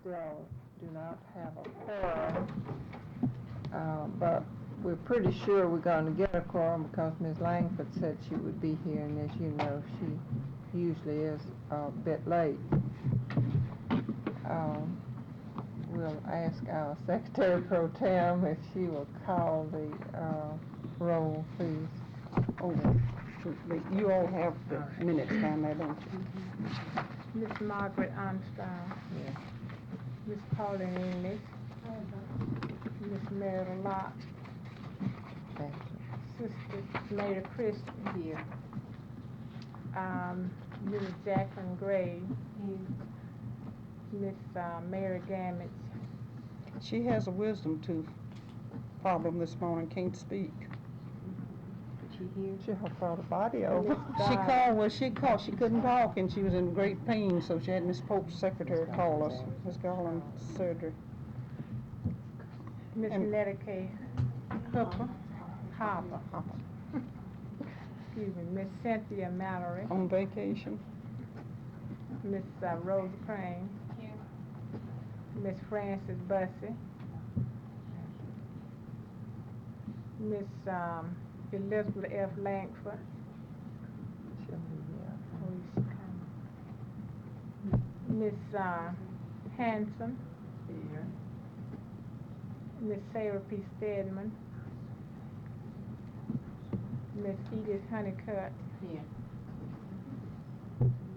still do not have a quorum, but we're pretty sure we're going to get a quorum because Ms. Langford said she would be here, and as you know, she usually is a bit late. We'll ask our Secretary Pro Tem if she will call the roll, please. Oh, you all have the minutes down there, don't you? Miss Margaret Armstrong. Yes. Miss Pauline English. Miss Mary Locke. Thank you. Sister Mary Christian. Here. Mrs. Jacqueline Gray. Miss Mary Gamage. She has a wisdom tooth problem this morning, can't speak. She here? She brought a body over. She called, she couldn't talk and she was in great pain, so she had Miss Pope's secretary call us. Miss Garland surgery. Miss Netta K. Harper. Excuse me. Miss Cynthia Mallory. On vacation. Miss Rose Crane. Here. Miss Frances Bussey. Miss Elizabeth F. Langford. She'll be here. Oh, is she coming? Miss Hanson. Here. Miss Sarah P. Stedman. Miss Edith Honeycutt. Here.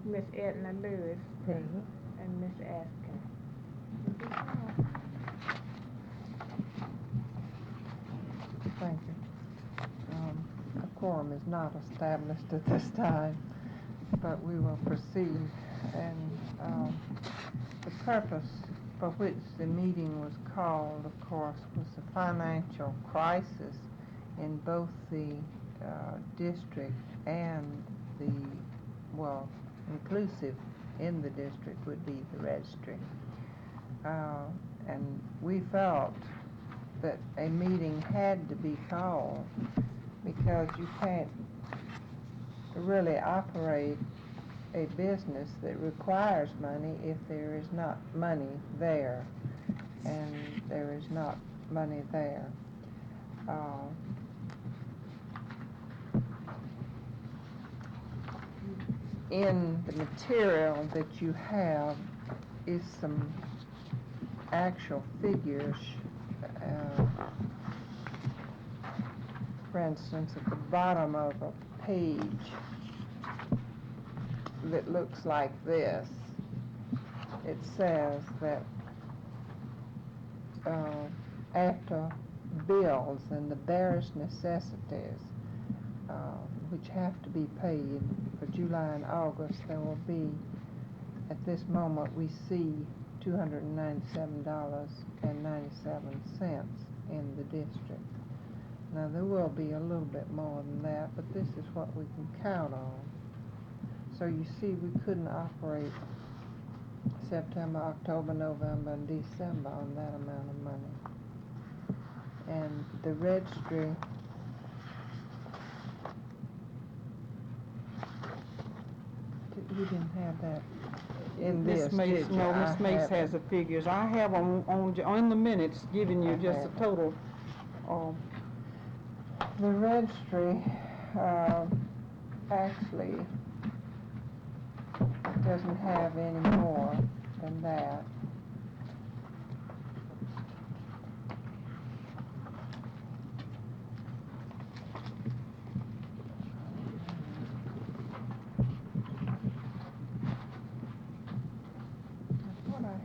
Miss Edna Lewis. Present. And Miss Askin. Thank you. A quorum is not established at this time, but we will proceed. And the purpose for which the meeting was called, of course, was the financial crisis in both the district and inclusive in the district would be the registry. And we felt that a meeting had to be called because you can't really operate a business that requires money if there is not money there, and there is not money there. In the material that you have is some actual figures. For instance, at the bottom of a page that looks like this, it says that after bills and the barest necessities, which have to be paid for July and August, there will be, at this moment, we see $297.97 in the district. Now, there will be a little bit more than that, but this is what we can count on. So you see, we couldn't operate September, October, November, and December on that amount of money. And the registry you didn't have that in this, did you? No, Miss Mace has the figures. I have on the minutes giving you just a total. The registry actually doesn't have any more than that.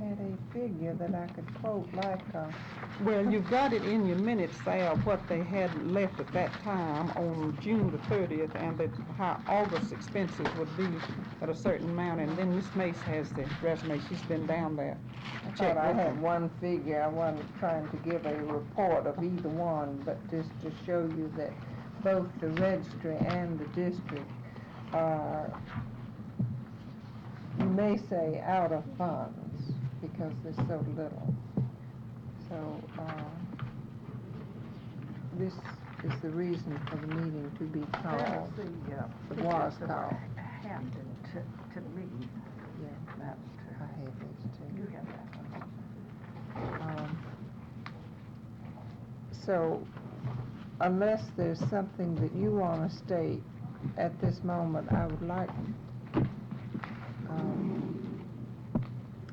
Had a figure that I could quote like well, you've got it in your minutes there what they had left at that time on June the 30th, and that how August expenses would be at a certain amount, and then Miss Mace has the resume. She's been down there. I thought I had one figure. I wasn't trying to give a report of either one, but just to show you that both the registry and the district are, you may say, out of funds, because there's so little. So this is the reason for the meeting to be called. It was called. Hampton to leave. Yeah, That I have these too. you have that one. So, unless there's something that you want to state at this moment, I would like,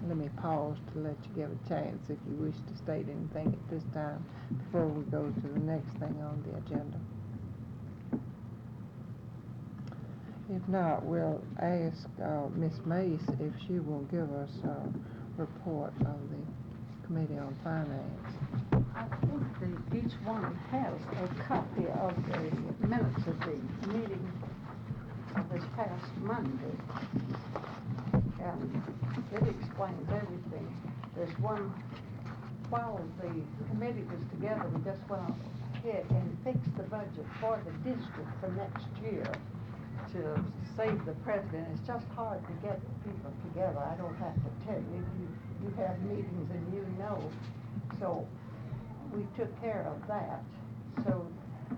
let me pause to let you give a chance if you wish to state anything at this time before we go to the next thing on the agenda. If not, we'll ask Ms. Mace if she will give us a report of the Committee on Finance. I think each one has a copy of the minutes of the meeting of this past Monday. And it explains everything. There's one, while the committee was together, we just went ahead and fixed the budget for the district for next year to save the president. It's just hard to get people together. I don't have to tell you. You have meetings and you know. So we took care of that. So,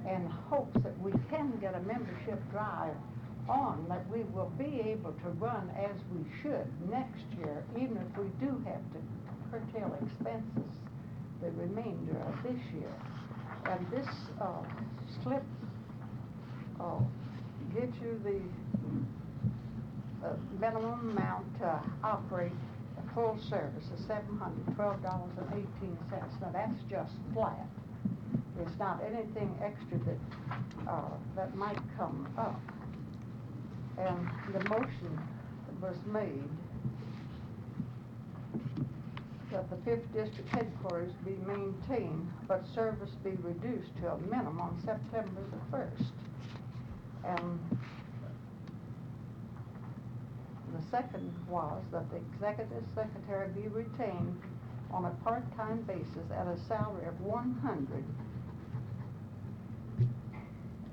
in hopes that we can get a membership drive on, that we will be able to run as we should next year, even if we do have to curtail expenses the remainder of this year. And this slip gives you the minimum amount to operate a full service of $712.18. Now that's just flat. It's not anything extra that might come up. And the motion was made that the 5th District headquarters be maintained, but service be reduced to a minimum on September the 1st. And the second was that the executive secretary be retained on a part-time basis at a salary of $100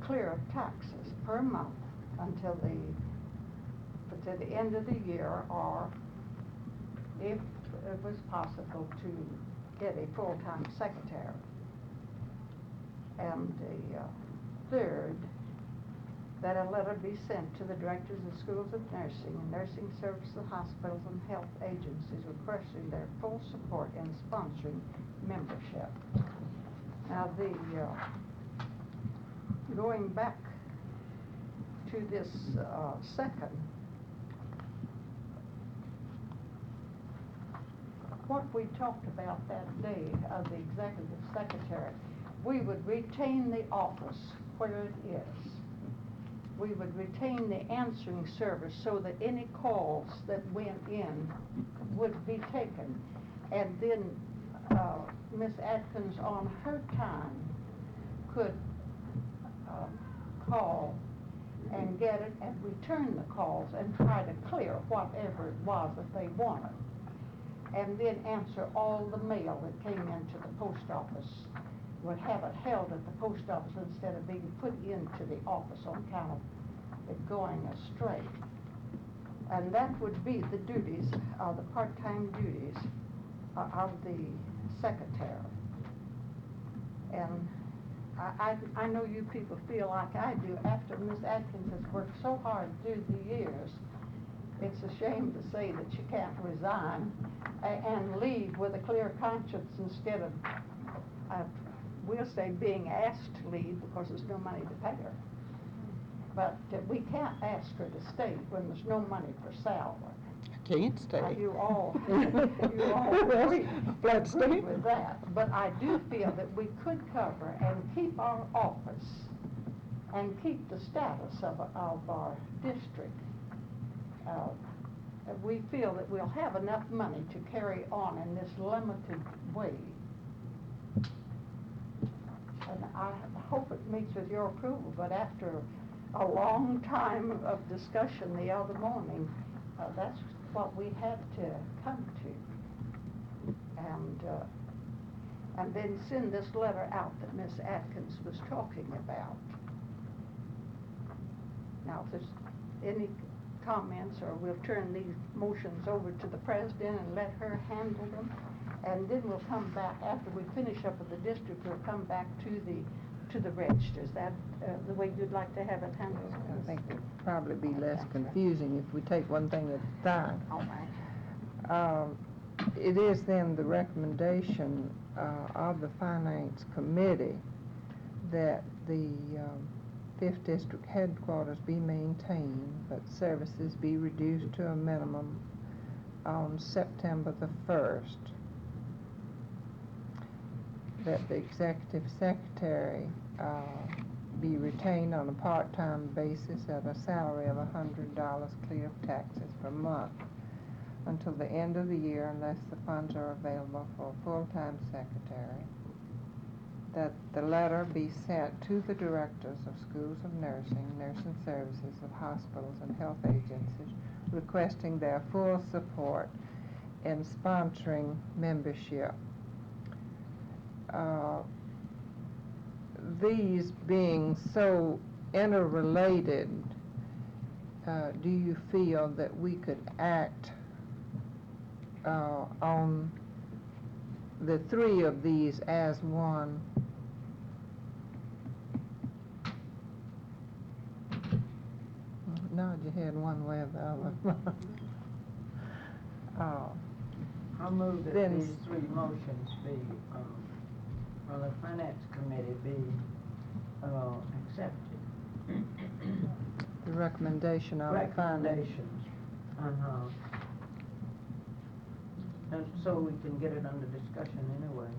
clear of taxes per month until the end of the year, or if it was possible to get a full-time secretary. And the third, that a letter be sent to the directors of schools of nursing and nursing services, hospitals, and health agencies requesting their full support in sponsoring membership. Now, going back to this second, what we talked about that day of the executive secretary, we would retain the office where it is. We would retain the answering service so that any calls that went in would be taken. And then Ms. Atkins on her time could call and get it and return the calls and try to clear whatever it was that they wanted. And then answer all the mail that came into the post office. Would have it held at the post office instead of being put into the office on account of it going astray. And that would be the duties, the part-time duties of the secretary. And I know you people feel like I do. After Ms. Atkins has worked so hard through the years, it's a shame to say that she can't resign and leave with a clear conscience instead of, we'll say, being asked to leave because there's no money to pay her. But we can't ask her to stay when there's no money for salary. Can't stay. You all agree Stay. with that. But I do feel that we could cover and keep our office and keep the status of our district. We feel that we'll have enough money to carry on in this limited way. And I hope it meets with your approval, but after a long time of discussion the other morning, that's what we had to come to. And then send this letter out that Miss Atkins was talking about. Now, if there's any comments, or we'll turn these motions over to the president and let her handle them. And then we'll come back, after we finish up with the district, we'll come back to the registers. That the way you'd like to have it handled? I think it'd probably be less confusing if we take one thing at a time. All right. It is then the recommendation of the Finance Committee that the 5th District headquarters be maintained, but services be reduced to a minimum on September the 1st. That the executive secretary be retained on a part-time basis at a salary of $100 clear of taxes per month until the end of the year unless the funds are available for a full-time secretary. That the letter be sent to the directors of schools of nursing, nursing services of hospitals and health agencies requesting their full support in sponsoring membership. These being so interrelated, do you feel that we could act on the 3 of these as one? Nod your head one way or the other. I move that Then- these 3 motions be, from the Finance Committee be, accepted. The recommendation of the finance. Recommendations. And so we can get it under discussion anyway.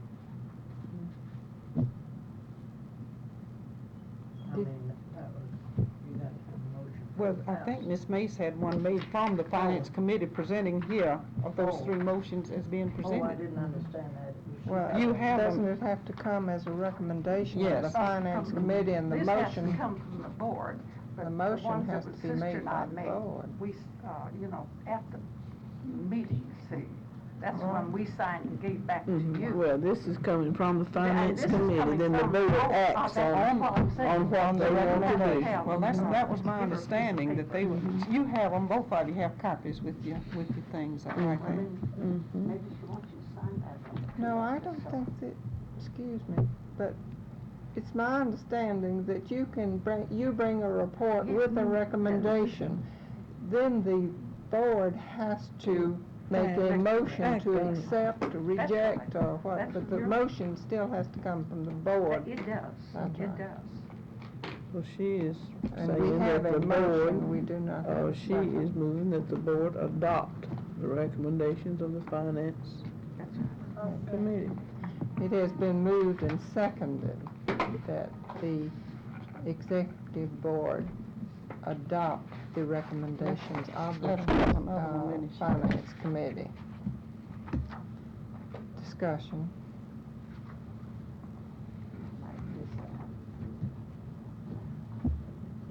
I Did- mean, that was, you got a motion. Well, I think Ms. Mace had one made from the Finance Committee presenting here of those Oh. 3 motions as being Oh, I presented. didn't understand that. Well, You have doesn't them. it have to come as a recommendation of the Yes. Finance Committee, and the This has to motion, come from the board, but the the motion ones has that to be sister made and by I the made, board? we, at the meeting, see, that's when we signed and gave back to you. Well, this is coming from the Finance this is Committee, coming then the from board both. acts That's what I'm saying. on what they want to do. Well, that was my understanding, that they would, you have them, both of you have copies with your things, right I there. mean, maybe she wants you to sign that. No, I don't think that, excuse me, but it's my understanding that you can bring a report with a recommendation. Then the board has to make a motion to accept, reject, or what, That's but the your- motion still has to come from the board. It does, That's it right. does. Well, she is And we saying have that a the motion, we board, do not have a she second. is moving that the board adopt the recommendations of the Finance That's Committee. It has been moved and seconded that the executive board adopt the recommendations of the Let him have another one, then he should. Finance Committee. Discussion.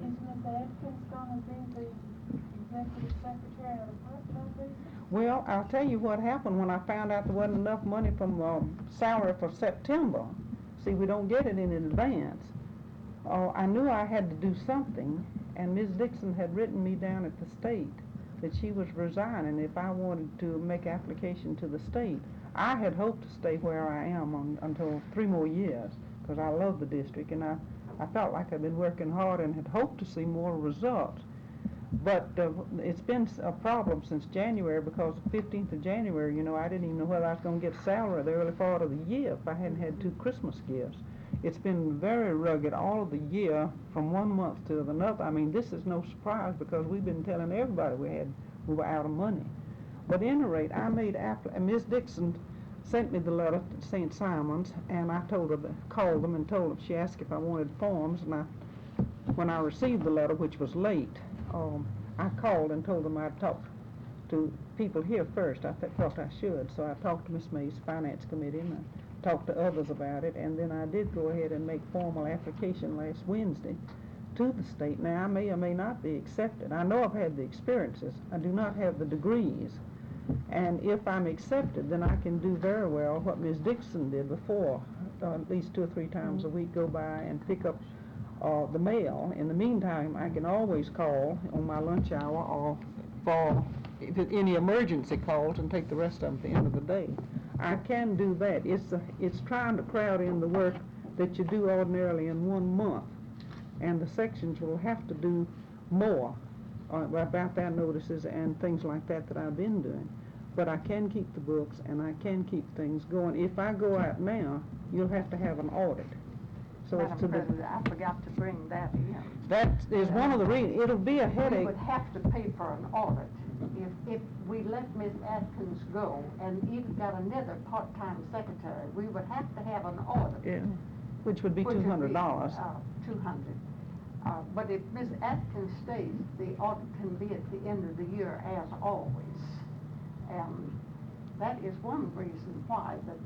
Is Ms. Atkins gonna be the executive secretary of the part-time basis? Well, I'll tell you what happened when I found out there wasn't enough money from salary for September. See, we don't get it in advance. I knew I had to do something, and Ms. Dixon had written me down at the state that she was resigning if I wanted to make application to the state. I had hoped to stay where I am until 3 more years, because I love the district, and I felt like I'd been working hard and had hoped to see more results. But it's been a problem since January, because the 15th of January, I didn't even know whether I was going to get salary the early part of the year if I hadn't had 2 Christmas gifts. It's been very rugged all of the year from one month to another. I mean, this is no surprise because we've been telling everybody we were out of money. But at any rate, Ms. Dixon sent me the letter to St. Simon's, and I told her, called them and told them, she asked if I wanted forms, and when I received the letter, which was late, I called and told them I'd talk to people here first. I thought I should, so I talked to Miss May's Finance Committee, and I talked to others about it, and then I did go ahead and make formal application last Wednesday to the state. Now, I may or may not be accepted. I know I've had the experiences. I do not have the degrees. And if I'm accepted, then I can do very well what Ms. Dixon did before, at least 2 or 3 times a week, go by and pick up the mail. In the meantime, I can always call on my lunch hour or for if it's any emergency calls and take the rest of them at the end of the day. I can do that. It's trying to crowd in the work that you do ordinarily in 1 month, and the sections will have to do more about their notices and things like that I've been doing. but I can keep the books and I can keep things going. If I go out now, you'll have to have an audit. So as Madam to the, President, I forgot to bring that in. that is one of the reasons, it'll be a We headache. would have to pay for an audit if we let Ms. Atkins go and even got another part-time secretary. We would have to have an audit. Yeah, which would be which would be, $200. 200. But if Ms. Atkins stays, the audit can be at the end of the year as always. And that is one reason why that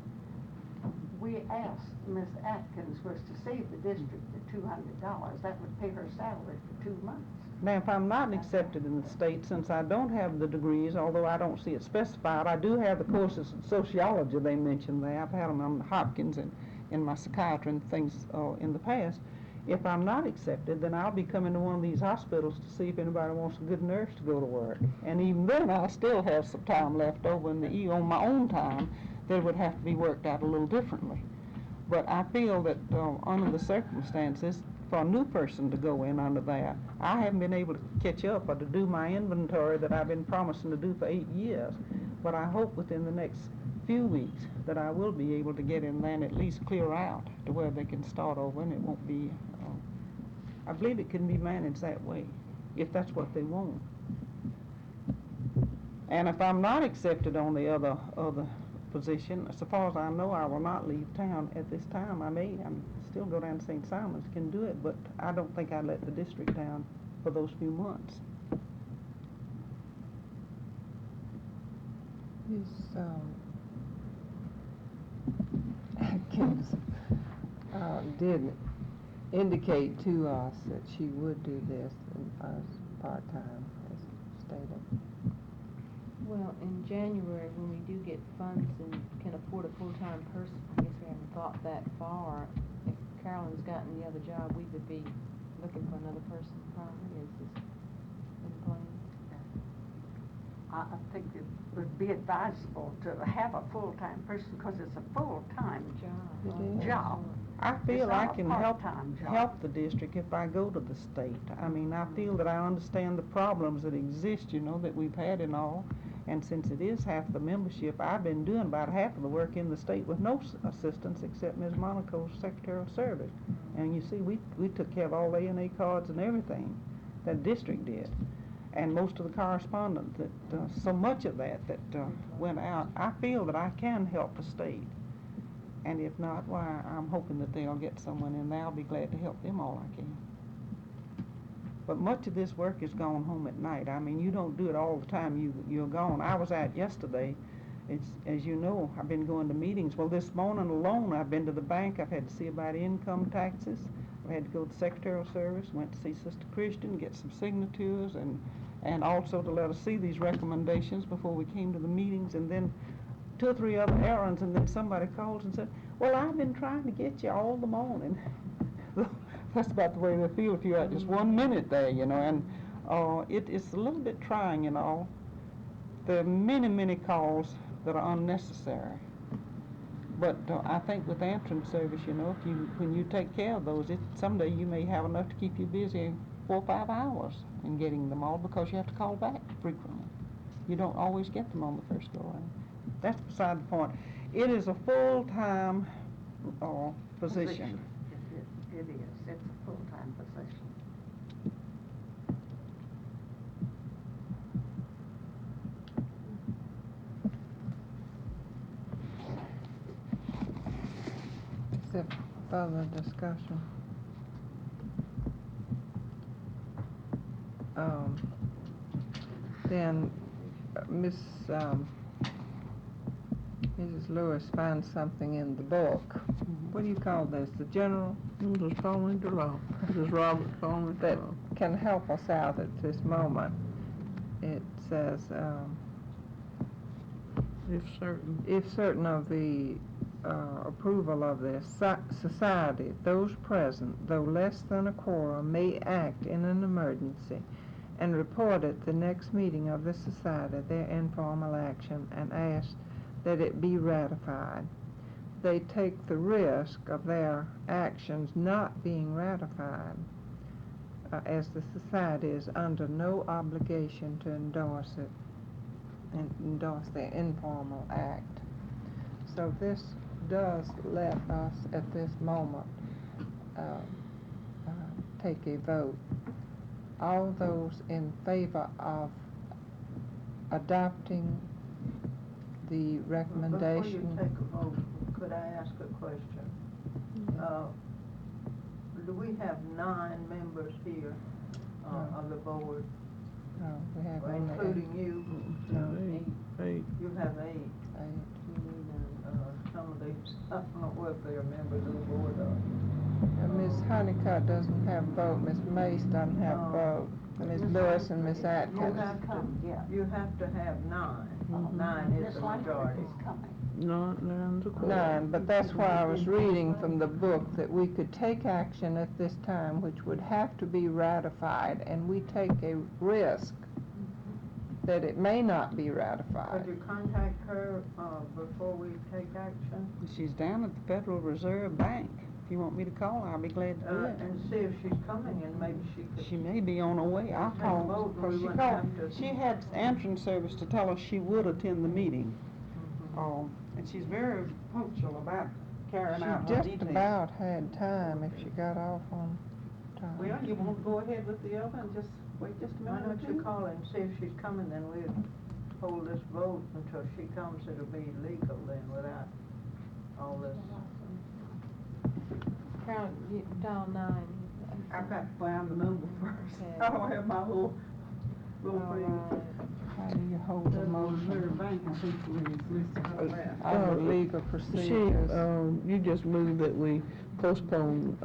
we asked Ms. Atkins was to save the district the $200. That would pay her salary for 2 months. Now, if I'm not accepted in the state, since I don't have the degrees, although I don't see it specified, I do have the courses in sociology they mentioned there. I've had them on Hopkins and in my psychiatry and things in the past. If I'm not accepted, then I'll be coming to one of these hospitals to see if anybody wants a good nurse to go to work. And even then, I'll still have some time left over in the on my own time that would have to be worked out a little differently. But I feel that under the circumstances, for a new person to go in under that, I haven't been able to catch up or to do my inventory that I've been promising to do for 8 years. But I hope within the next few weeks that I will be able to get in there and at least clear out to where they can start over, and it won't be, I believe it can be managed that way, if that's what they want. And if I'm not accepted on the other position, so far as I know, I will not leave town at this time. I'm still go down to St. Simon's, can do it, but I don't think I'd let the district down for those few months. Ms. Atkins did indicate to us that she would do this as part-time, as stated. Well, in January, when we do get funds and can afford a full-time person, I guess we haven't thought that far. If Carolyn's gotten the other job, we would be looking for another person probably, is this in plan? I think it would be advisable to have a full-time person because it's a full-time It is. job. I feel It's I not a can help part-time job. help the district if I go to the state. I mean, I feel that I understand the problems that exist, that we've had and all. And since it is half the membership, I've been doing about half of the work in the state with no assistance except Ms. Monaco's Secretary of Service. And you see, we took care of all the A&A cards and everything that district did. And most of the correspondence that, so much of that went out, I feel that I can help the state. And if not, why, I'm hoping that they'll get someone in there. I'll be glad to help them all I can. But much of this work is gone home at night. I mean, you don't do it all the time you're gone. I was out yesterday. It's, as you know, I've been going to meetings. Well, this morning alone, I've been to the bank. I've had to see about income taxes. I had to go to the Secretary of Service, went to see Sister Christian, get some signatures, and also to let us see these recommendations before we came to the meetings, and then 2 or 3 other errands, and then somebody calls and said, well, I've been trying to get you all the morning. That's about the way they feel if you're at just 1 minute there, and it's a little bit trying and all. There are many, many calls that are unnecessary. But I think with answering service, when you take care of those, someday you may have enough to keep you busy 4 or 5 hours in getting them all because you have to call back frequently. You don't always get them on the first go around. That's beside the point. It is a full-time position. It is. It's a full-time position. Is there further discussion? Then Mrs. Lewis finds something in the book. What do you call this? The general? Just call me the law. Just Robert call me the That law. can help us out at this moment. It says, If certain. if certain of the approval of the society, those present, though less than a quorum, may act in an emergency and report at the next meeting of the society their informal action and ask that it be ratified. They take the risk of their actions not being ratified, as the society is under no obligation to endorse it. endorse the informal act. So this does let us, at this moment, take a vote. All those in favor of adopting the recommendation. Before you take a vote, could I ask a question? Do we have 9 members here of the board, No, we have only including you? Eight. You have 8. eight. Some of these, I don't know whether they're members of the board or. Ms. Honeycutt doesn't have vote, Ms. Mace doesn't have vote, Ms. Lewis and Ms. You Atkins. have to, you have to have 9. 9 is the majority. Nine's a quorum. None, but that's why I was reading from the book that we could take action at this time, which would have to be ratified, and we take a risk that it may not be ratified. Could you contact her, before we take action? She's down at the Federal Reserve Bank. If you want me to call her, I'll be glad to do it. And see if she's coming, and maybe she could. She may be on her way. I'll Take call. a vote, and we She wouldn't called, have to- she had answering service to tell us she would attend the meeting. And she's very punctual about carrying out She her just details. about had time if she got off on time. Well, you want to go ahead with the other and just wait just a Why minute or don't you two? call her and see if she's coming, then we'll hold this vote until she comes. It'll be legal then without all this. Carolyn, you dial 9. I've got to find the number first. Okay. I don't have my little thing. How do you hold a motion? Bank, I think, is listed on that. Under legal procedures. You just move that we postpone,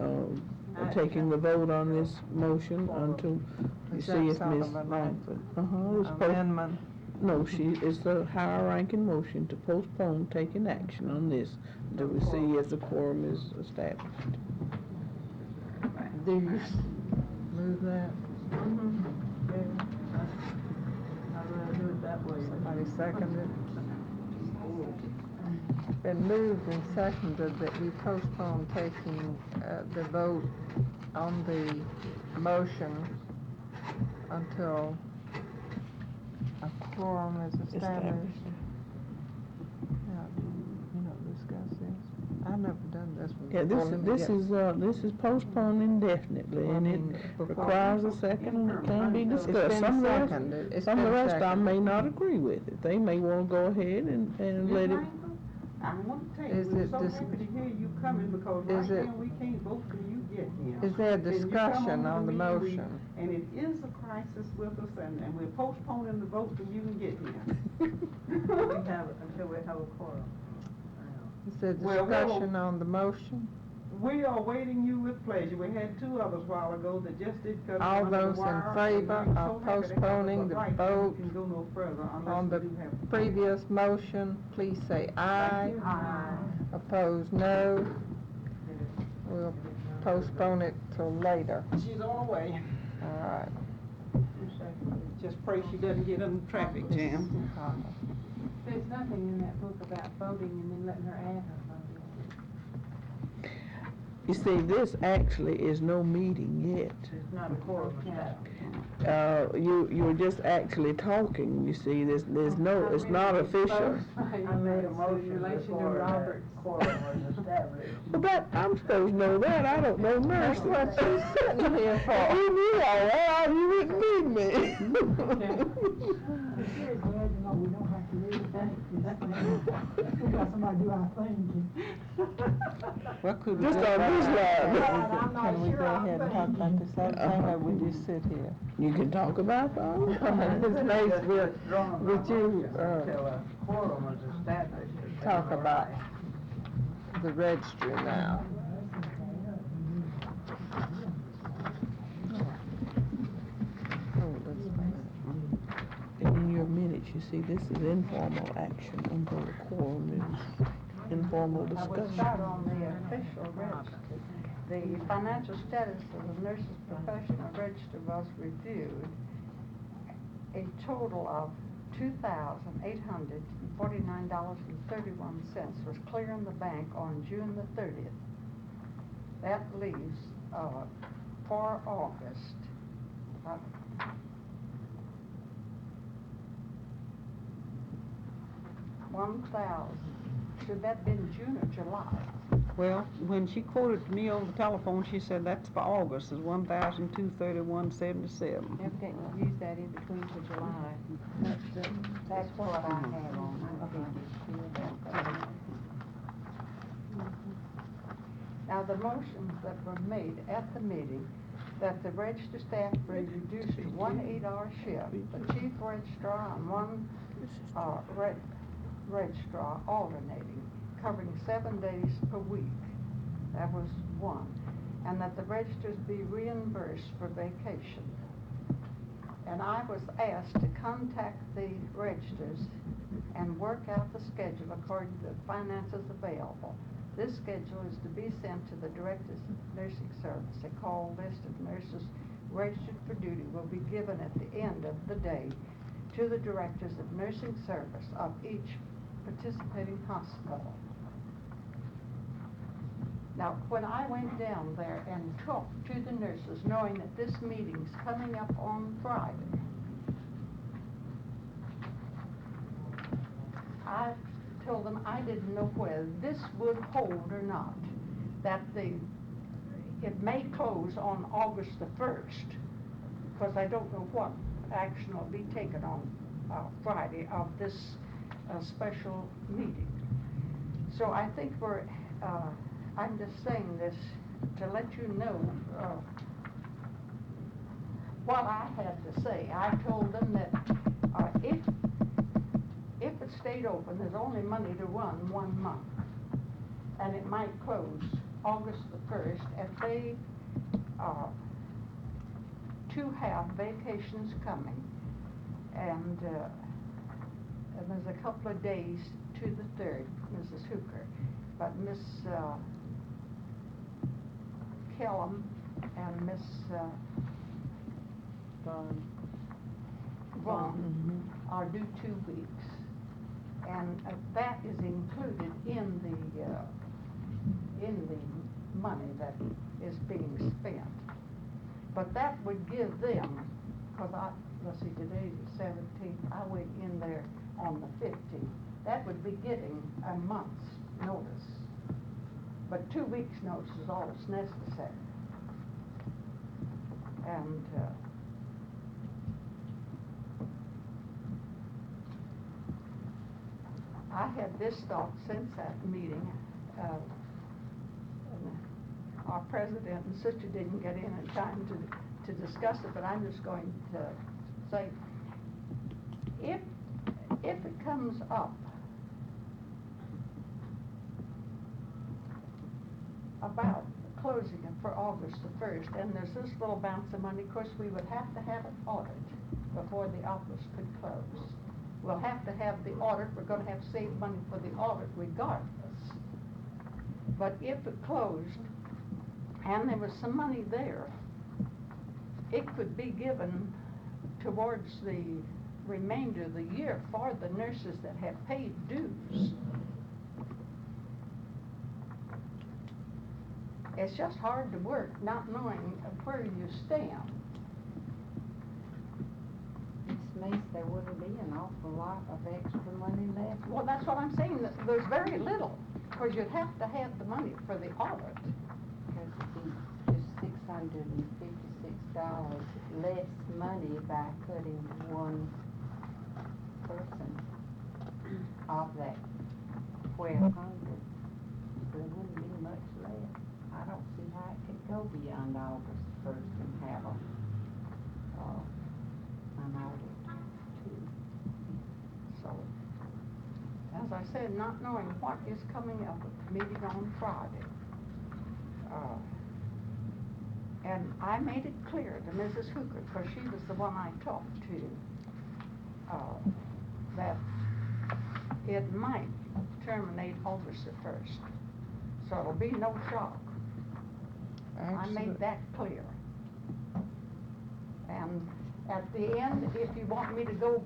taking the vote on this motion until we Is see that if sort Ms. of an Langford. It's Amendment. No, it's a higher ranking motion to postpone taking action on this until we see if the quorum is established. Do you move that? I'd rather do it that way. Somebody seconded? Been moved and seconded that we postpone taking the vote on the motion until a quorum is established. Yeah, you know, discuss this. I've never done this one. Yeah, before. this is postponed indefinitely, and it requires a second, and it can be It's discussed. been Some of the rest- seconded. It's Some of the been rest of them seconded. may not agree with it. They may wanna go ahead and let it. I want to tell Is you, we're it so dis- happy to hear you coming because is right it- now we can't vote till you get here. Is there And you come discussion on the meeting, motion? And it is a crisis with us, and we're postponing the vote till you can get here. We have it until we have a quorum. Is there Well, discussion on the motion? We are waiting you with pleasure. We had 2 others a while ago that just did cut it All under the those in wire, and favor I'm of so happy to have us postponing a the right, vote we can go no further on unless the we do have. previous motion, please say aye. Aye. Opposed, no. We'll postpone it till later. She's on her way. All right. Just pray she doesn't get in a traffic jam. There's nothing in that book about voting and then letting her add her vote. You see, this actually is no meeting yet. It's not a quorum established. You're just actually talking, you see, there's no, it's not official. I made a motion relation to before Robert. that quorum was established. Well, that, I'm supposed to know that, I don't know That's nursing. what she's sitting here If for. you knew all that, you wouldn't need me. We got somebody do our thing. Well, could we Just go on back? this line. Can we go ahead and talk about this other thing, or would you sit here? You can talk about that. Ms. Mace, would Withdrawn would my you, motion Until a quorum was established. talk about the registry now? In your minutes, you see, this is informal action until the quorum is informal I would discussion. start on the official register. The financial status of the nurses professional register was reviewed. A total of $2,849.31 was clear in the bank on June the 30th. That leaves, for August, 1 1,000. Should that been June or July? Well, when she quoted me over the telephone, she said that's for August, is 1,231.77. Evidently, you used that in between for July. That's what I have on Now, the motions that were made at the meeting, that the register staff be reduced to 1 8-hour shift, the chief registrar and one registrar alternating, covering 7 days per week. That was one. And that the registers be reimbursed for vacation. And I was asked to contact the registers and work out the schedule according to the finances available. This schedule is to be sent to the Directors of Nursing Service. A call list of nurses registered for duty will be given at the end of the day to the Directors of Nursing Service of each participating hospital. Now, when I went down there and talked to the nurses, knowing that this meeting's coming up on Friday, I told them I didn't know whether this would hold or not, that it may close on August the 1st, because I don't know what action will be taken on Friday of this special meeting. So I think I'm just saying this to let you know what I had to say. I told them that if it stayed open, there's only money to run 1 month, and it might close August the 1st if they to have vacations coming, and there's a couple of days to the 3rd, Mrs. Hooker, but Miss Kellum and Miss Vaughn are due 2 weeks, and that is included in the money that is being spent. But that would give them, because let's see, today's the 17th, I went in there on the 15th. That would be getting a month's notice. But 2 weeks' notice is all that's necessary. And I had this thought since that meeting. Our president and sister didn't get in time to discuss it, but I'm just going to say, if it comes up about closing it for August the 1st, and there's this little bounce of money, of course, we would have to have an audit before the office could close. We'll have to have the audit. We're going to have to save money for the audit regardless. But if it closed and there was some money there, it could be given towards the remainder of the year for the nurses that have paid dues. It's just hard to work not knowing where you stand. Miss Mace, there wouldn't be an awful lot of extra money left. Well, that's what I'm saying. There's very little, because you'd have to have the money for the audit. Because it'd be just $656 less money by cutting one person of that 1,200. There wouldn't be much left. I don't see how it could go beyond August 1st and have an audit too. So, as I said, not knowing what is coming up at the meeting on Friday. And I made it clear to Mrs. Hooker, because she was the one I talked to, that it might terminate August the 1st. So it'll be no shock. I made that clear. And at the end, if you want me to go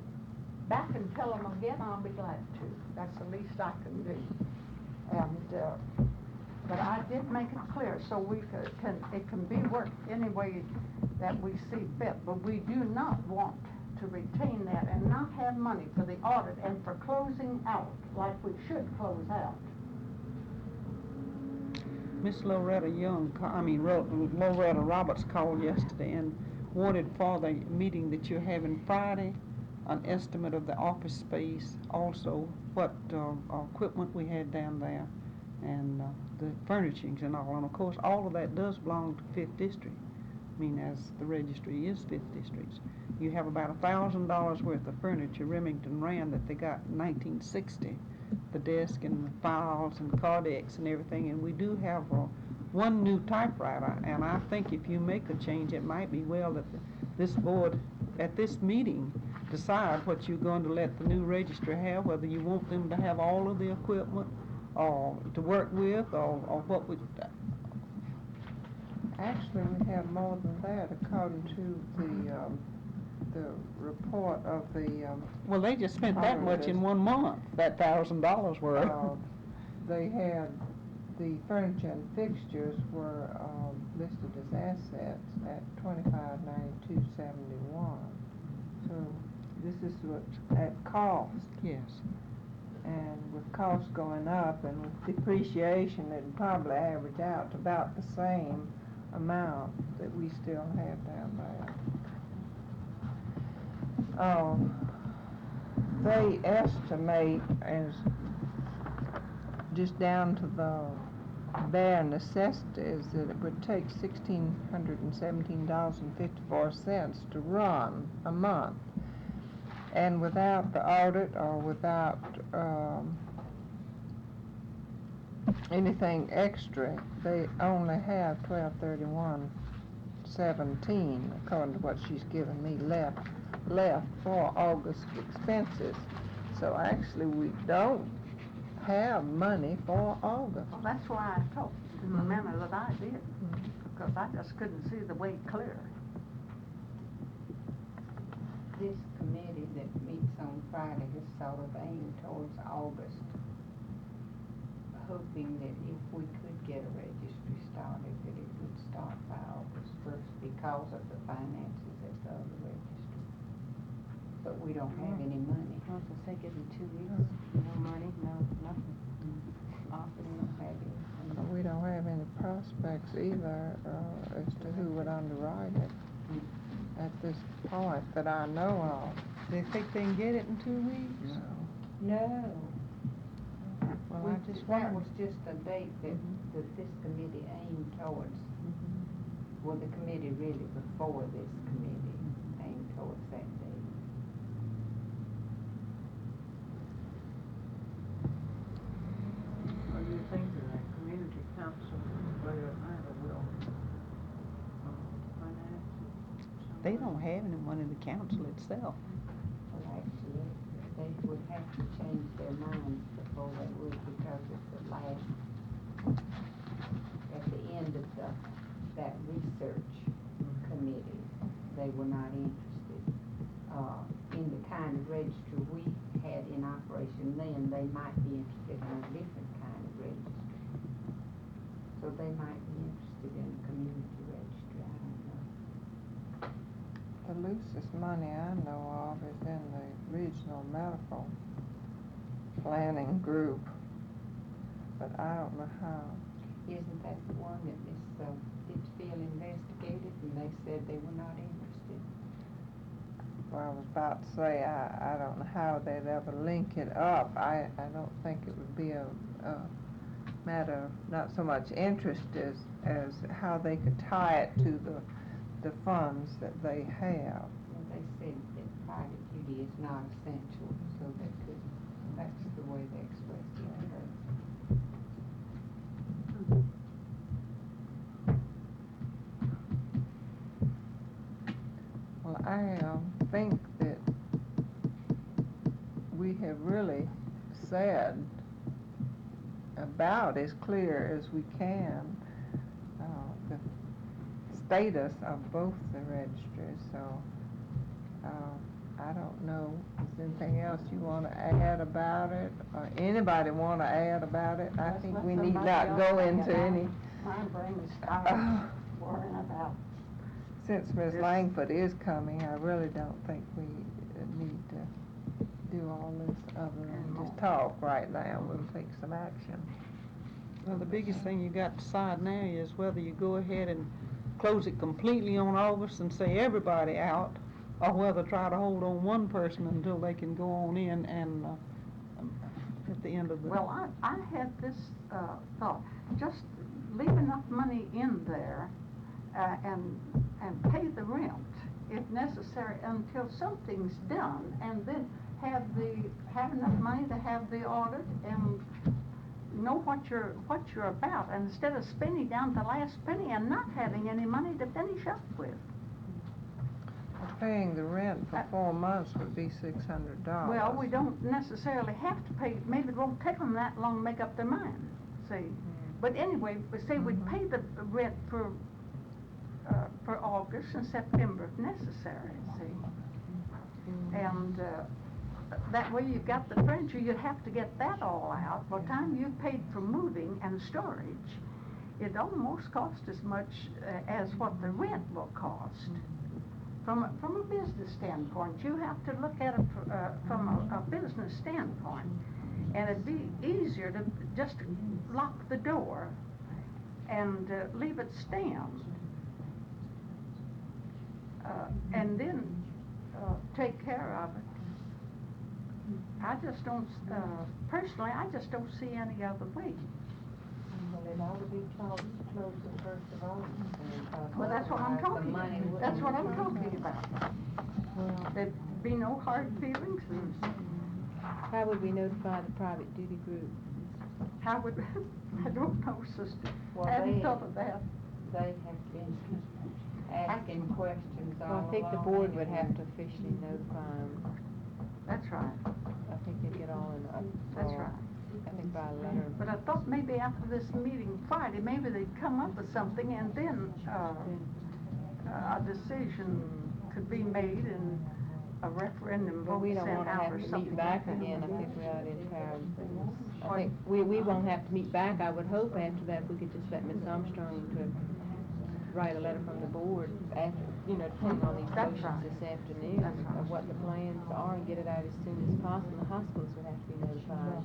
back and tell them again, I'll be glad to. That's the least I can do. And but I did make it clear so it can be worked any way that we see fit. But we do not want to retain that and not have money for the audit and for closing out like we should close out. Miss Loretta Loretta Roberts called yesterday and wanted for the meeting that you're having Friday, an estimate of the office space, also what equipment we had down there, and the furnishings and all. And of course, all of that does belong to 5th District. I mean, as the registry is 5th District's. You have about $1,000 worth of furniture Remington ran that they got in 1960. The desk and the files and Cardex and everything, and we do have one new typewriter, and I think if you make a change, it might be well that this board, at this meeting, decide what you're going to let the new registry have, whether you want them to have all of the equipment or to work with, or what would... Actually, we have more than that according to the report of the, Well, they just spent that much in 1 month, that $1,000 worth. They had, the furniture and fixtures were listed as assets at $25,92.71. So this is what's at cost. Yes. And with costs going up and with depreciation, it'd probably average out to about the same amount that we still have down there. They estimate as just down to the bare necessities that it would take $1,617.54 to run a month. And without the audit or without anything extra, they only have $1,231.17, according to what she's given me left for August expenses. So actually, we don't have money for August. Well, that's why I told you, remember that I did, because I just couldn't see the way clear. This committee that meets on Friday is sort of aimed towards August, hoping that if we could get a registry started, that it would start by August 1st because of the finances at the other registry. But we don't have any money. I was gonna say, give them 2 weeks, no money, no, nothing. Often we don't have it. We don't have any prospects either as to who would underwrite it at this point that I know of. They think they can get it in 2 weeks? No. Well, I just That wondered. was just a date that this committee aimed towards. Well, the committee really before this committee aimed towards that date. What do you think of that community council, whether or not it will finance it? They don't have anyone in the council itself. Well, actually, they would have to change their minds before they would, because at the end of that research committee, they were not interested. In the kind of register we had in operation then, they might be interested in a different kind of registry. So they might be interested in a community registry, I don't know. The loosest money I know of is in the regional medical planning group, but I don't know how. Isn't that the one that Miss Pittsfield investigated, and they said they were not interested? Well, I was about to say, I don't know how they'd ever link it up. I don't think it would be a matter of not so much interest as how they could tie it to the funds that they have. Well, they said that private duty is not essential, so that's the way they expressed it to her. Well, I think that we have really said about as clear as we can the status of both the registries. So I don't know, is there anything else you want to add about it, or anybody want to add about it? I think we need not go into any. My brain is tired worrying about Since Ms. This- Langford is coming, I really don't think we need to do all this other than just talk right now. We'll take some action. Well, the biggest thing you got to decide now is whether you go ahead and close it completely on August and say everybody out, or whether try to hold on one person until they can go on in and, at the end of the. Well, I had this, thought, just leave enough money in there, and pay the rent, if necessary, until something's done, and then have enough money to have the audit and know what you're about, and instead of spending down to the last penny and not having any money to finish up with. Paying the rent for 4 months would be $600. Well, we don't necessarily have to pay, maybe it won't take them that long to make up their mind, see? But anyway, we say we'd pay the rent for August and September if necessary, see? And, that way you've got the furniture, you'd have to get that all out. By the time you've paid for moving and storage, it almost costs as much as what the rent will cost. From a business standpoint, you have to look at it from a business standpoint. And it'd be easier to just lock the door and leave it stand. And then take care of it. I just don't, personally, I just don't see any other way. Well, it ought to be closed the 1st of August. Well, that's what I'm talking about. That's what I'm talking about. Well, There'd be no hard feelings. how would we notify the private duty group? How would, I don't know, sister. Well, I hadn't they- thought of that. They have been asking questions all Well, along. I think the board would anyway. have to officially notify them. That's right. I think they'd get all in, That's or, right. I think by letter. But I thought maybe after this meeting Friday, maybe they'd come up with something and then, a decision could be made and a referendum Well, vote we don't sent wanna out have or to something meet like back that. again, I think we ought to empower them. I think, we won't have to meet back, I would hope after that, if we could just let Ms. Armstrong to write a letter from the board after, depending on these That's motions right. this afternoon, That's right. of what the plans are, and get it out as soon as possible. The hospitals would have to be notified.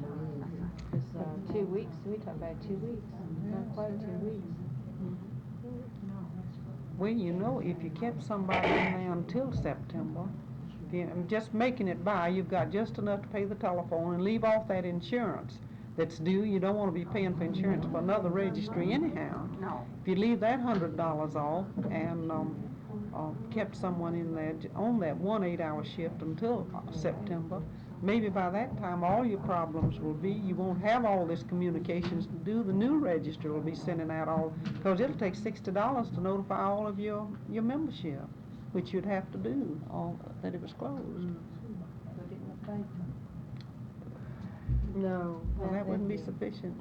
It's, 2 weeks, we talked about 2 weeks, not quite 2 weeks. Well, if you kept somebody in there until September, just making it by, you've got just enough to pay the telephone and leave off that insurance that's due. You don't want to be paying for insurance for another registry anyhow. No. If you leave that $100 off and kept someone in there on that 1 8-hour shift until September, maybe by that time all your problems will be, you won't have all this communications to do. The new registry will be sending out all, because it'll take $60 to notify all of your membership, which you'd have to do, all that it was closed. Put it in the paper. No. Well, that wouldn't be sufficient.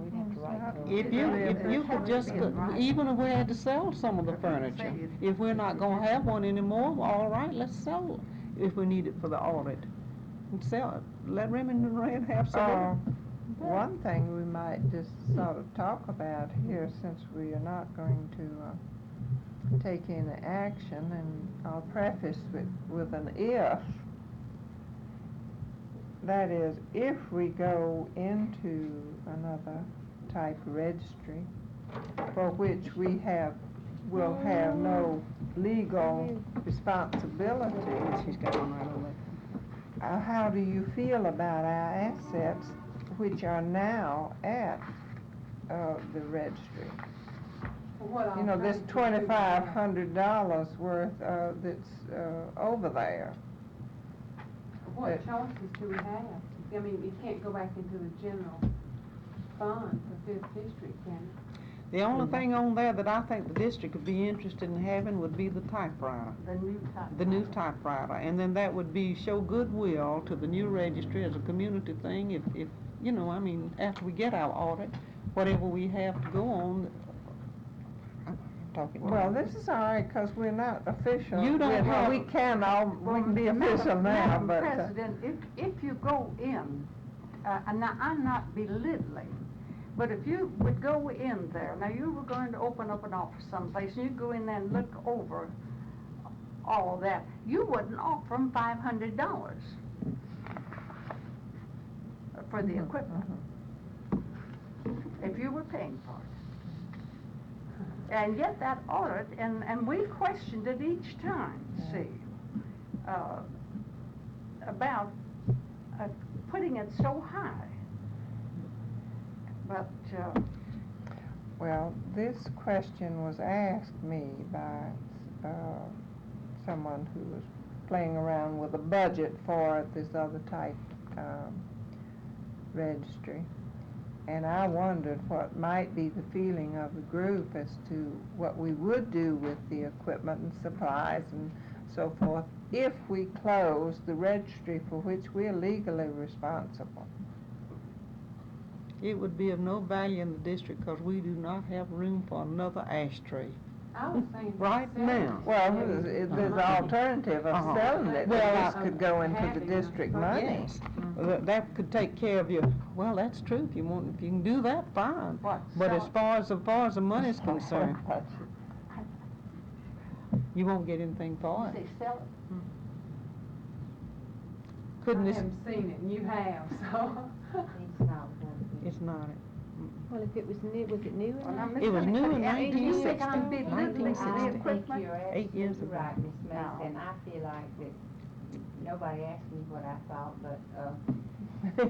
We'd have to write to them. If you could just, even if we had to sell some of the furniture, if we're not gonna have one anymore, well, all right, let's sell it, if we need it for the audit. And sell it, let Remington Rand have some. One thing we might just sort of talk about here, since we are not going to take any action, and I'll preface with an if. That is, if we go into another type registry for which we will have no legal responsibility, She's got one right over there. how do you feel about our assets which are now at the registry? What You know, this alternative do we have? $2,500 worth that's over there. What choices do we have? I mean, you can't go back into the general fund for Fifth District, can you? The only thing on there that I think the district would be interested in having would be the typewriter. The new type. Typewriter, and then that would be show goodwill to the new registry as a community thing, if after we get our audit, whatever we have to go on, I'm talking. Well, this is all right, because we're not official. You don't have- We can be official now, Madam but. President, if you go in, and now I'm not belittling, But if you would go in there, now you were going to open up an office someplace, and you go in there and look over all of that, you wouldn't offer them $500 for the equipment, if you were paying for it. And yet that audit, and we questioned it each time, see, about putting it so high. But, Well, this question was asked me by someone who was playing around with a budget for this other type registry. And I wondered what might be the feeling of the group as to what we would do with the equipment and supplies and so forth if we close the registry for which we're legally responsible. It would be of no value in the district because we do not have room for another ashtray. I was saying. Right sell it. now. Well, there's the alternative of selling it. Well, This could go into the having district a- money. Yes, that could take care of you. Well, that's true. If you can do that, fine. what? But as sell- far as the money's concerned, you won't get anything for Say it. sell it. Couldn't I this? haven't seen it, and you have, so. It's not worth it. It's not. Well, if it was new, was it new? Well, now, Miss It was Honey, new in and you think 1960. I'm belittling the 1960. equipment? You're 8 years absolutely ago. right, Miss No. Mason. I feel like that, nobody asked me what I thought, but,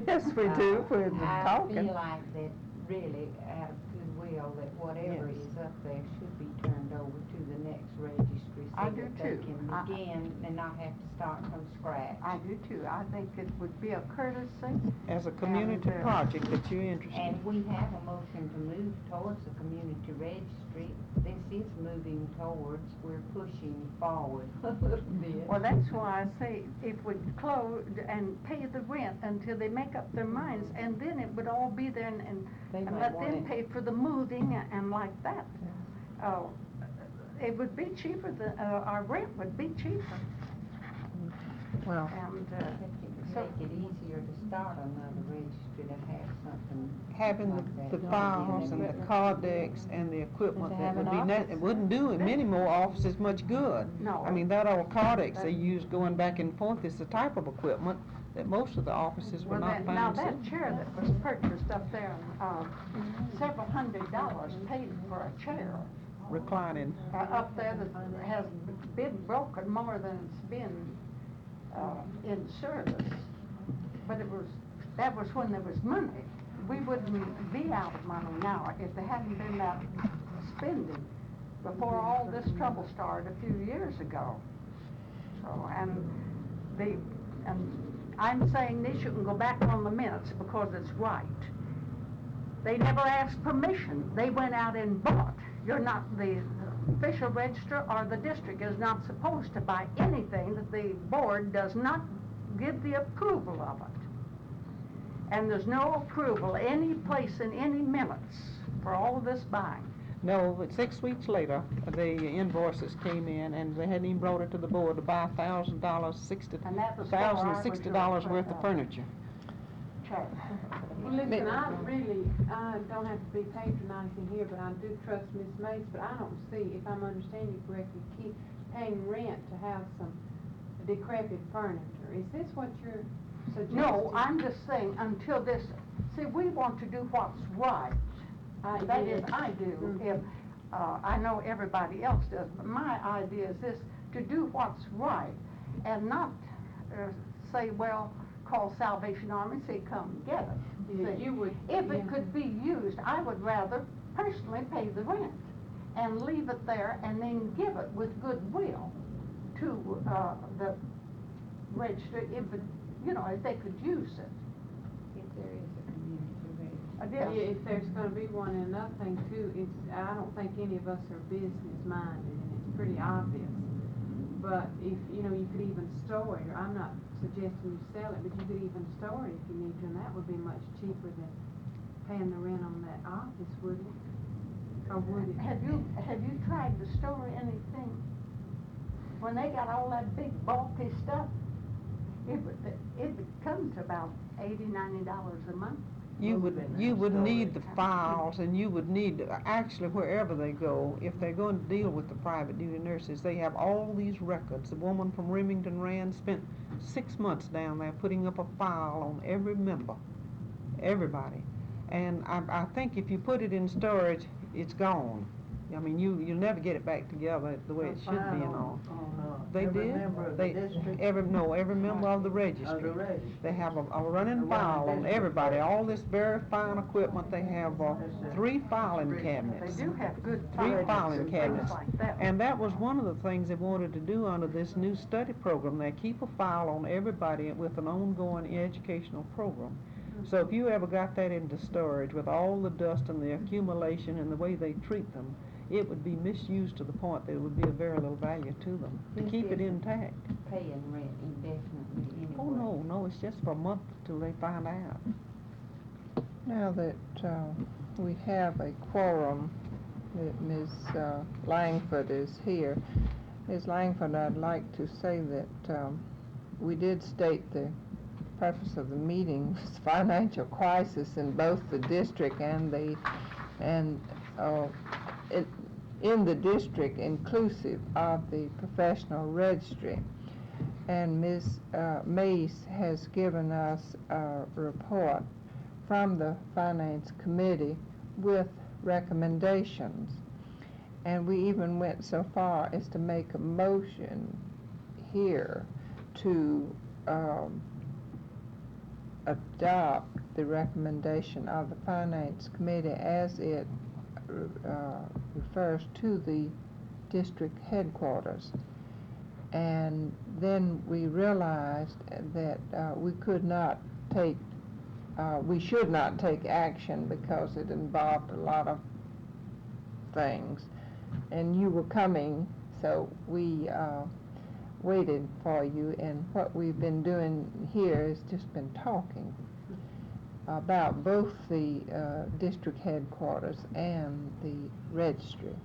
Yes, we do, we're I talking. feel like that really, out of goodwill, that whatever Yes. is up there should be turned over to the next registry I so do that they too. can begin and not have to start from scratch. I do too. I think it would be a courtesy. As a community And, project that you're interested in. And we have a motion to move towards the community registry. This is moving towards, we're pushing forward a little bit. Well, that's why I say if we close and pay the rent until they make up their minds, and then it would all be there and They might let want them it. pay for the moving and like that. It would be cheaper, our rent would be cheaper. Well, And, I think it so- would make it easier to start another registry to have something Having like the that. files and the card decks and the equipment, And to that have would an be, office. it wouldn't do many more offices much good. No. I mean, that old card decks they use going back and forth is the type of equipment that most of the offices would well, not now find that suitable. chair that was purchased up there, several $100s paid for a chair. Reclining. Up there that has been broken more than it's been in service. But that was when there was money. We wouldn't be out of money now if there hadn't been that spending before all this trouble started a few years ago. So, and I'm saying this, you can go back on the minutes because it's right. They never asked permission. They went out and bought. You're not, the official register or the district is not supposed to buy anything that the board does not give the approval of it. And there's no approval any place in any minutes for all of this buying. No, but 6 weeks later, the invoices came in and they hadn't even brought it to the board to buy $1,000, And that was for $1,060 worth of furniture. Chair. Well, listen, I don't have to be patronizing here, but I do trust Miss Mace, but I don't see, if I'm understanding you correctly, keep paying rent to have some decrepit furniture. Is this what you're suggesting? No, I'm just saying, until this, see, we want to do what's right. That is, I do. If, I know everybody else does, but my idea is this, to do what's right, and not say, well, call Salvation Army, say, come get it. Yeah, See, you would, if yeah. it could be used, I would rather personally pay the rent and leave it there and then give it with goodwill to the register if it, if they could use it. If there is a community registry. Yeah, if there's gonna be one, and another thing too, I don't think any of us are business minded, and it's pretty obvious. But if, you could even store it, or I'm not suggesting you sell it, but you could even store it if you need to, and that would be much cheaper than paying the rent on that office, would it? Or would it? Have you tried to store anything? When they got all that big bulky stuff, it would come to about $80, $90 a month. You moving would and need the storage. files, and you would need, actually, wherever they go, if they're going to deal with the private duty nurses, they have all these records. The woman from Remington Rand spent 6 months down there putting up a file on every member, everybody. And I think if you put it in storage, it's gone. I mean, you'll never get it back together the way it should be and all. They every did. member of They, the district. every member of the registry. Of the registry. They have a The running one file on district. everybody, all this very fine equipment. They have 3 filing cabinets. They do have good Three files filing and cabinets. things like that. And that was one of the things they wanted to do under this new study program. They keep a file on everybody with an ongoing educational program. So if you ever got that into storage with all the dust and the accumulation and the way they treat them, it would be misused to the point that it would be of very little value to them, to keep it intact. Paying rent indefinitely anyway. Oh, no, it's just for a month till they find out. Now that we have a quorum, that Ms. Langford is here, Ms. Langford, I'd like to say that we did state the purpose of the meeting was financial crisis in both the district and in the district inclusive of the professional registry. And Ms. Mace has given us a report from the Finance Committee with recommendations. And we even went so far as to make a motion here to adopt the recommendation of the Finance Committee as it refers to the district headquarters. And then we realized that we should not take action because it involved a lot of things. And you were coming, so we waited for you, and what we've been doing here has just been talking about both the district headquarters and the registry.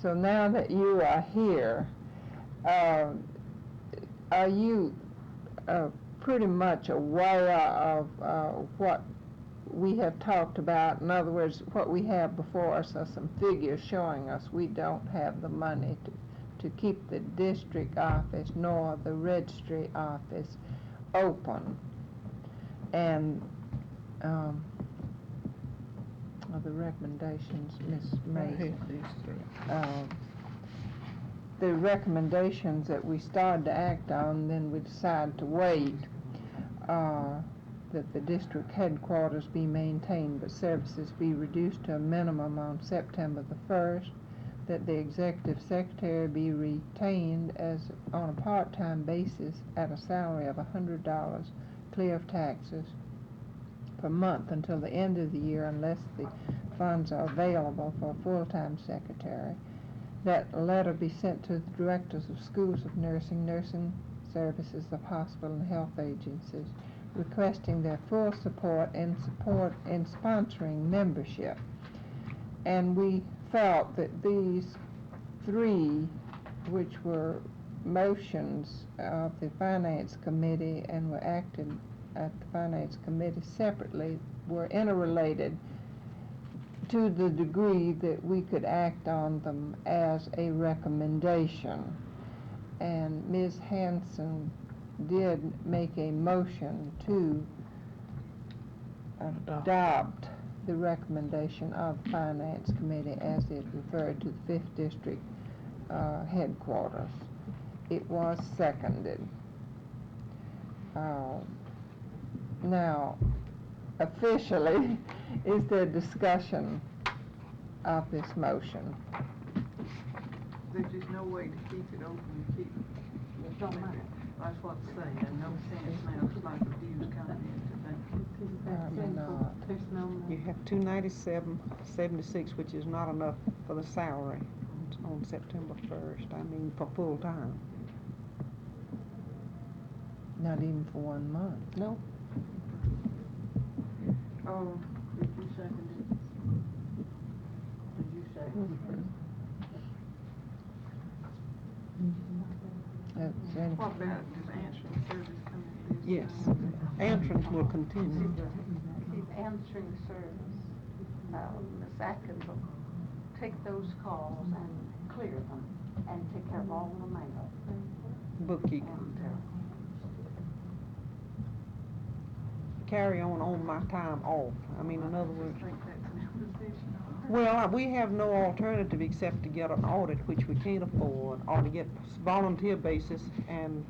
So now that you are here, are you pretty much aware of what we have talked about? In other words, what we have before us are some figures showing us we don't have the money to keep the district office nor the registry office open. And the recommendations, Ms. May. The recommendations that we started to act on, then we decided to wait, that the district headquarters be maintained but services be reduced to a minimum on September the 1st, that the executive secretary be retained as on a part-time basis at a salary of $100 clear of taxes per month until the end of the year unless the funds are available for a full-time secretary. That letter be sent to the directors of schools of nursing, nursing services of hospital and health agencies, requesting their full support in sponsoring membership. And we felt that these 3, which were motions of the Finance Committee and were acted at the Finance Committee separately, were interrelated to the degree that we could act on them as a recommendation. And Ms. Hanson did make a motion to adopt the recommendation of the Finance Committee as it referred to the 5th District headquarters. It was seconded. Now, officially, is there discussion of this motion? There's just no way to keep it open, Don't matter. that's what I'm saying, and no sense now, it's like abuse coming into things. There's no You have $297.76, which is not enough for the salary on September 1st. I mean, for full time. Not even for 1 month. No. Oh, did you second it? Did you second it? What about does answering service come in? Yes. Entrance will continue. answering service. Ms. Atkins will take those calls and clear them and take care of all the mail. Bookkeeping. And, Carry on my time off. I mean, in other words, Think that's an imposition on her. well, we have no alternative except to get an audit, which we can't afford, or to get volunteer basis, and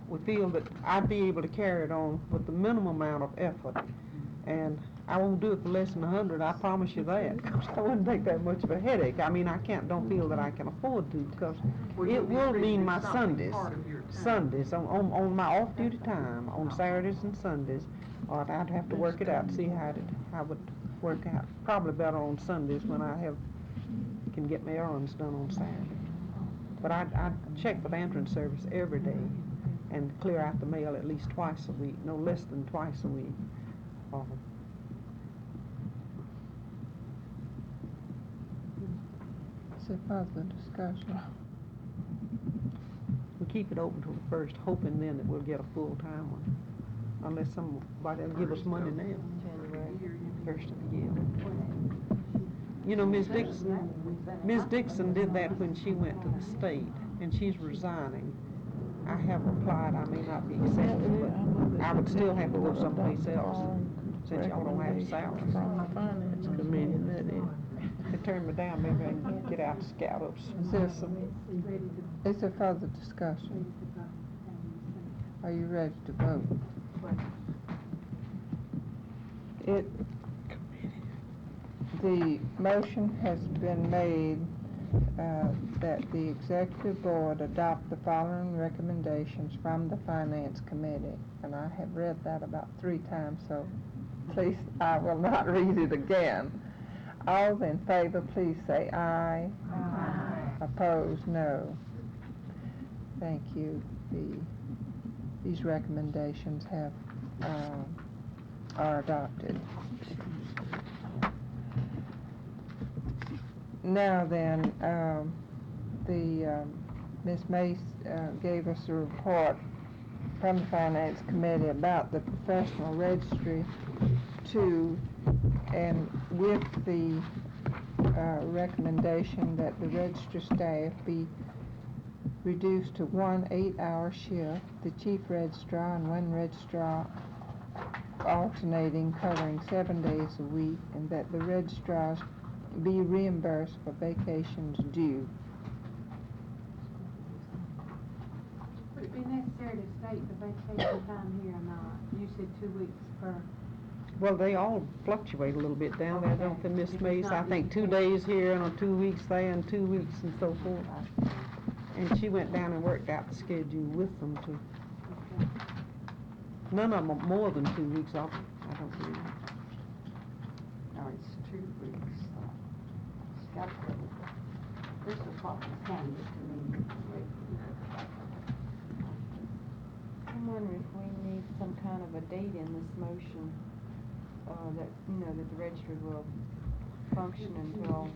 we feel that I'd be able to carry it on with the minimum amount of effort. And I won't do it for less than 100, I promise you that, 'cause I wouldn't take that much of a headache. I mean, don't feel that I can afford to, because it will mean my Sundays. Sundays, on my off-duty time, on Saturdays and Sundays, or I'd have to work it out to see how it would work out. Probably better on Sundays when I can get my errands done on Saturday. But I check with entrance service every day and clear out the mail at least twice a week, no less than twice a week. Is there further discussion? We keep it open till the first, hoping then that we'll get a full-time one, unless somebody will give us money now, first of the year. You know, Ms. Dixon did that when she went to the state, and she's resigning. I have applied, I may not be accepted, but I would still have to go someplace else, since y'all don't have a salary. From the finance committee, that is. They turned me down, maybe I can get out of scallops. Is there further discussion? Are you ready to vote? The motion has been made that the executive board adopt the following recommendations from the finance committee. And I have read that about 3 times, so please, I will not read it again. All in favor, please say aye. Aye. Opposed, no. Thank you. These recommendations are adopted. Now then, Ms. Mace gave us a report from the Finance Committee about the professional registry and with the recommendation that the registry staff be reduced to 1 8-hour shift, the chief registrar and 1 registrar alternating covering 7 days a week, and that the registrars be reimbursed for vacations due. Would it be necessary to state the vacation time here or not? You said 2 weeks per. Well, they all fluctuate a little bit down there, don't they, Miss Mace? I think 2 days here and 2 weeks there and 2 weeks and so forth. And she went down and worked out the schedule with them too. None of them are more than 2 weeks off, I don't believe. No, it's 2 weeks. It's got to, this is what was handed to me. I'm wondering if we need some kind of a date in this motion, that, that the registry will function until,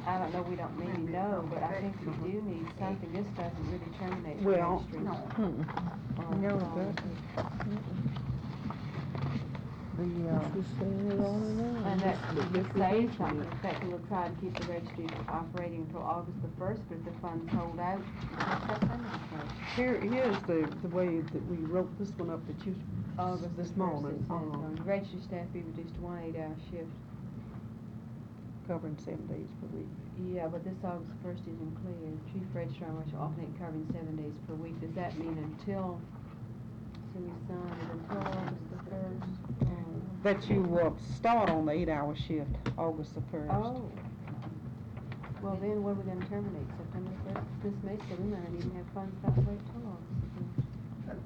I don't know, we don't really know, but I think we do need something. This doesn't really terminate the Well, registry. No, it doesn't. And that would say something, in fact, we'll try to keep the registry operating until August the 1st, but if the funds hold out, Here's the way that we wrote this one up that you, August this the 1st, morning. it says, the registry staff be reduced to 1 8-hour shift. Covering 7 days per week. Yeah, but this August 1st isn't clear. Chief registrar will alternate covering 7 days per week. Does that mean until, so we signed it until August the 1st? That you start on the 8-hour shift, August the 1st. Oh. Well, then what are we gonna terminate, September 1st? This May, so we might not even have funds that way till August.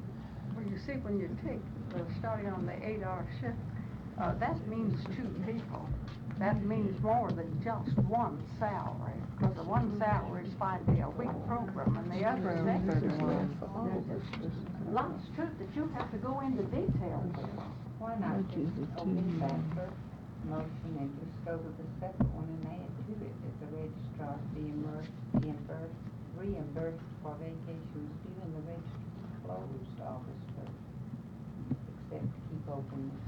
Well, you see, when you take, starting on the 8-hour shift, that means 2 people. That means more than just 1 salary, because the 1 salary is 5-day-a-week program, and the other is extra. Lots to it that you have to go into detail with. Why not just omit that first motion and just go to the second one and add to it that the registrar be reimbursed for vacations due and the registry closed August 1st, except to keep open the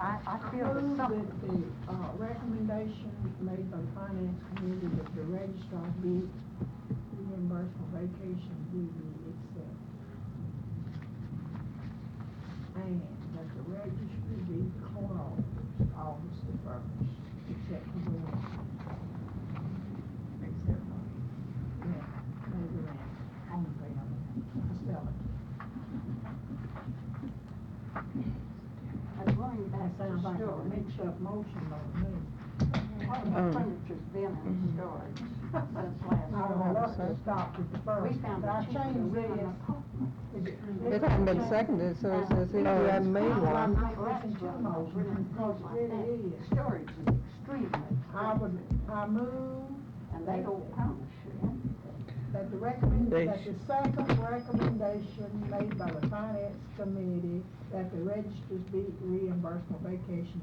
I feel that Move some, that the, recommendation made by the finance committee that the registrar be reimbursed for vacation due be accepted. And that the registry be closed August the 1st, except for the rent. Except for, the rent, only pay on the facility. I'm going That back to sounds like a storage. mixed up motion by me. All of my furniture's been in storage since last I fall. love to stop at the We first, found but I a cheaper changed than this. an apartment. It hasn't been seconded, so it says if you haven't made I'm one. not making two motions, because it really is. Storage is extremely I move and they don't promise you anything. that the second recommendation made by the finance committee, that the registers be reimbursed for vacation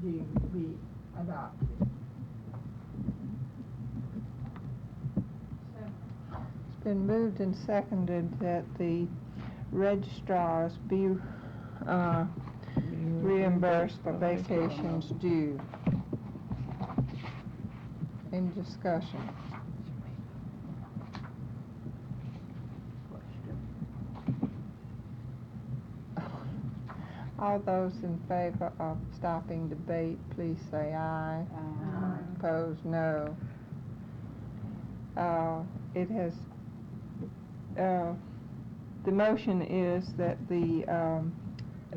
due be adopted. It's been moved and seconded that the registrars be, reimbursed for vacations due. Any discussion? All those in favor of stopping debate, please say aye. Opposed, no. It has, the motion is that the,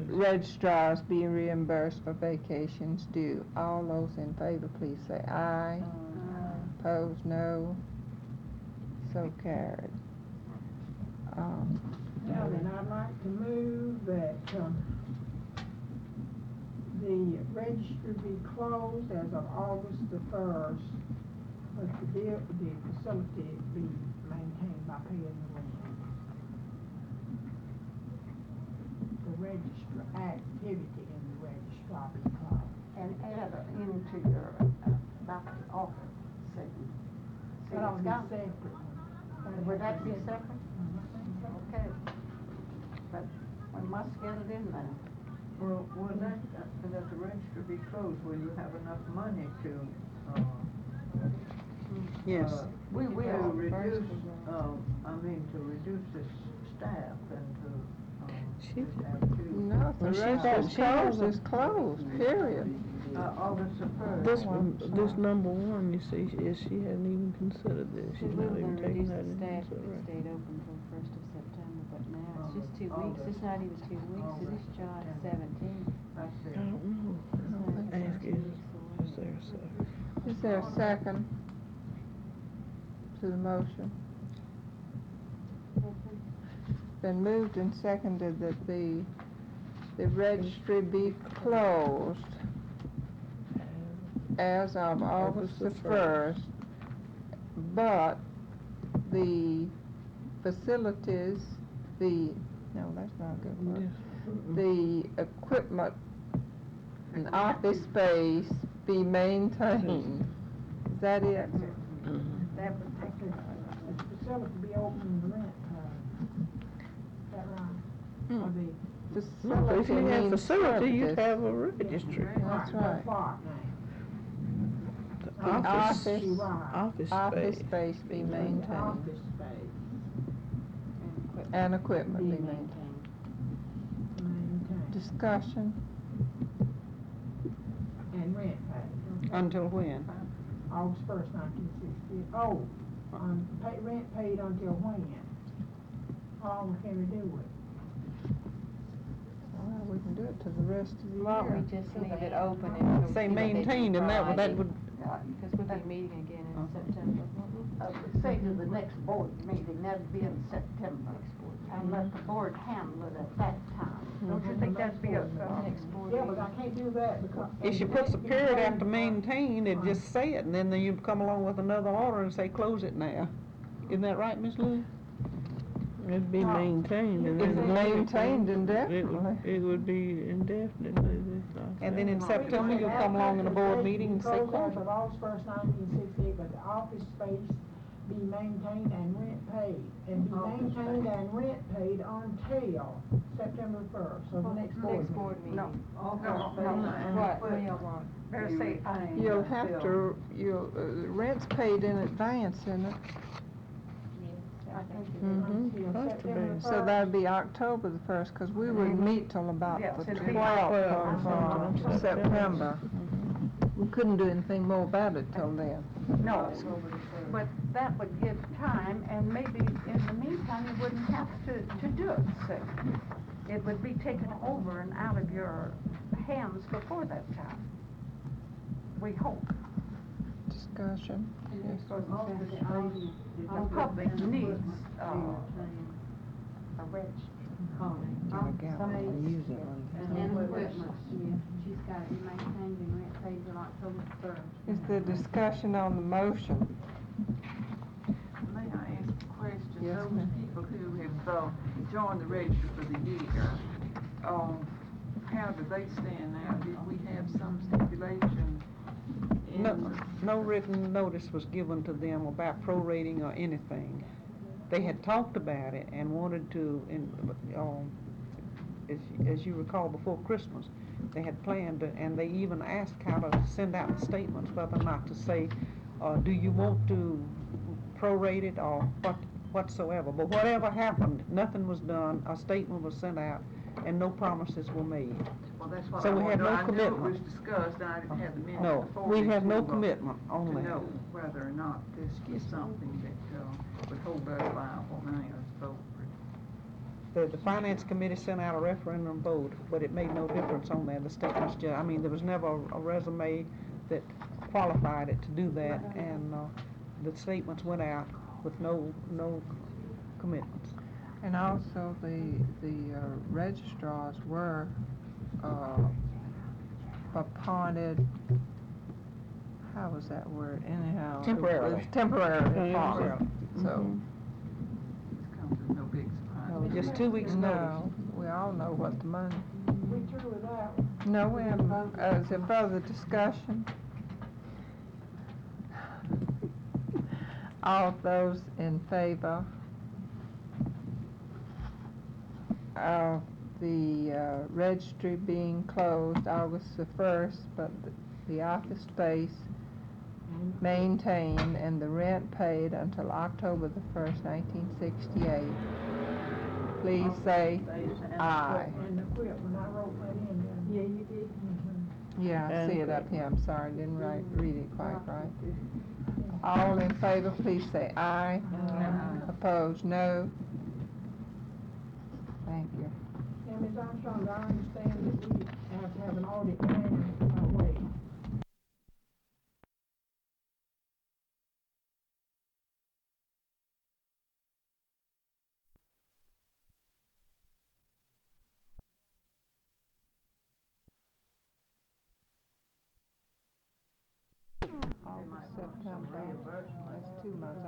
registrars be reimbursed for vacations due. All those in favor, please say aye. Opposed, no. So carried. Now then, I'd like to move that, the register be closed as of August the 1st, but the facility be maintained by paying the rent. The register activity in the registrar be closed. And add into your, about the office thing. See, That'll it's be got, separate. would that be separate? Okay. But we must get it in there. Well, that the register be closed, will you have enough money to, Yes. We to will. reduce, to reduce this staff and to, She- have to, No, if the Well, she register's has- she has closed, a- it's closed, period. August the first. This number one, you see, she hadn't even considered this, See, she's we not were even gonna taking reduce that the into staff if it consideration. stayed open till the 1st of September, but now it's just 2 weeks. August. It's not even 2 weeks, it is July 17th. I see. I don't know. Ask is there a second? Is there a second to the motion? Been moved and seconded that the registry be closed as of August the 1st, but the facilities, no, that's not a good word. The equipment and office space be maintained. Is that it? That would take the facility be open and the rent paid. Is that right? Or the No, if you had means facility, you'd services. have a registry. That's right. What The The office, office- office Office space. space be now? maintained, Office space and equipment be be maintained. maintained Discussion? and rent paid. Okay. Until when? August 1st, 1960. Oh, rent paid until when? How long can we do it? Well, we can do it to the rest of the Why don't we year. just leave it open until we Say see what they do maintained, and that Friday? would, Because we'll be meeting again in September, won't we? Say to the next board meeting, that'd be in September. And let the board handle it at that time. Don't you think that'd be a, Next board Yeah, but meeting. I can't do that because. if she puts a period after maintain, it just say it, and then you come along with another order and say, close it now. Isn't that right, Miss Lou? It'd be maintained and It's then. maintained indefinitely. It would be indefinitely. And then in September, you'll come along in a board meeting and say, Close close as it. of August 1st, 1968, but the office space be maintained and rent paid. And be Office maintained space. and rent paid until September 1st, so the next board Next meeting. board meeting. no, Office no, space no, and What, But- what y'all want? Better say aye. You'll have to, rent's paid in advance, isn't it? I think it is. Mhm. Until September So 1st. that'd be October the 1st, 'cause we wouldn't meet till about Yeah, the it'd be 12th of September. September. We couldn't do anything more about it till then. No, but that would give time, and maybe in the meantime, you wouldn't have to do it, say. It would be taken over and out of your hands before that time. We hope. Discussion. And Yes. of course, most of the audience. The public needs, a register. Gotta get out and use it on And equipment, yeah, she's got to be maintained and rent paid till October 1st. Is there discussion on the motion? May I ask a question? Yes, Those ma'am. people who have joined the register for the year, how do they stand now? Did we have some stipulation? No written notice was given to them about prorating or anything. They had talked about it and wanted to, as you recall, before Christmas, they had planned, and they even asked how to send out the statements, whether or not to say, do you want to prorate it or whatsoever. But whatever happened, nothing was done, a statement was sent out, and no promises were made. Well, that's what So I we had wanted. no I knew it commitment. was discussed, and I didn't have the minutes No, before we me have no to, commitment on to that. know whether or not this is something that would hold us liable now as voters. The finance committee sent out a referendum vote, but it made no difference on that. The statements there was never a resume that qualified it to do that, and the statements went out with no commitments. And also, the registrars were appointed, how was that word, anyhow? Temporarily. It was temporarily appointed, so. This comes as no big surprise. Just 2 weeks notice. No, we all know what the money. We through with that. No, we haven't. Is there further discussion? All of those in favor of the registry being closed August the 1st, but the office space maintained and the rent paid until October the 1st, 1968, please say aye. And the equipment, I wrote that in there. Yeah, you did. Yeah, I see it up here, I'm sorry, didn't read it quite right. All in favor, please say aye. Opposed, no. Thank you. And Ms. Armstrong, I understand that we have to have an audit annual, way. August, September, that's 2 months,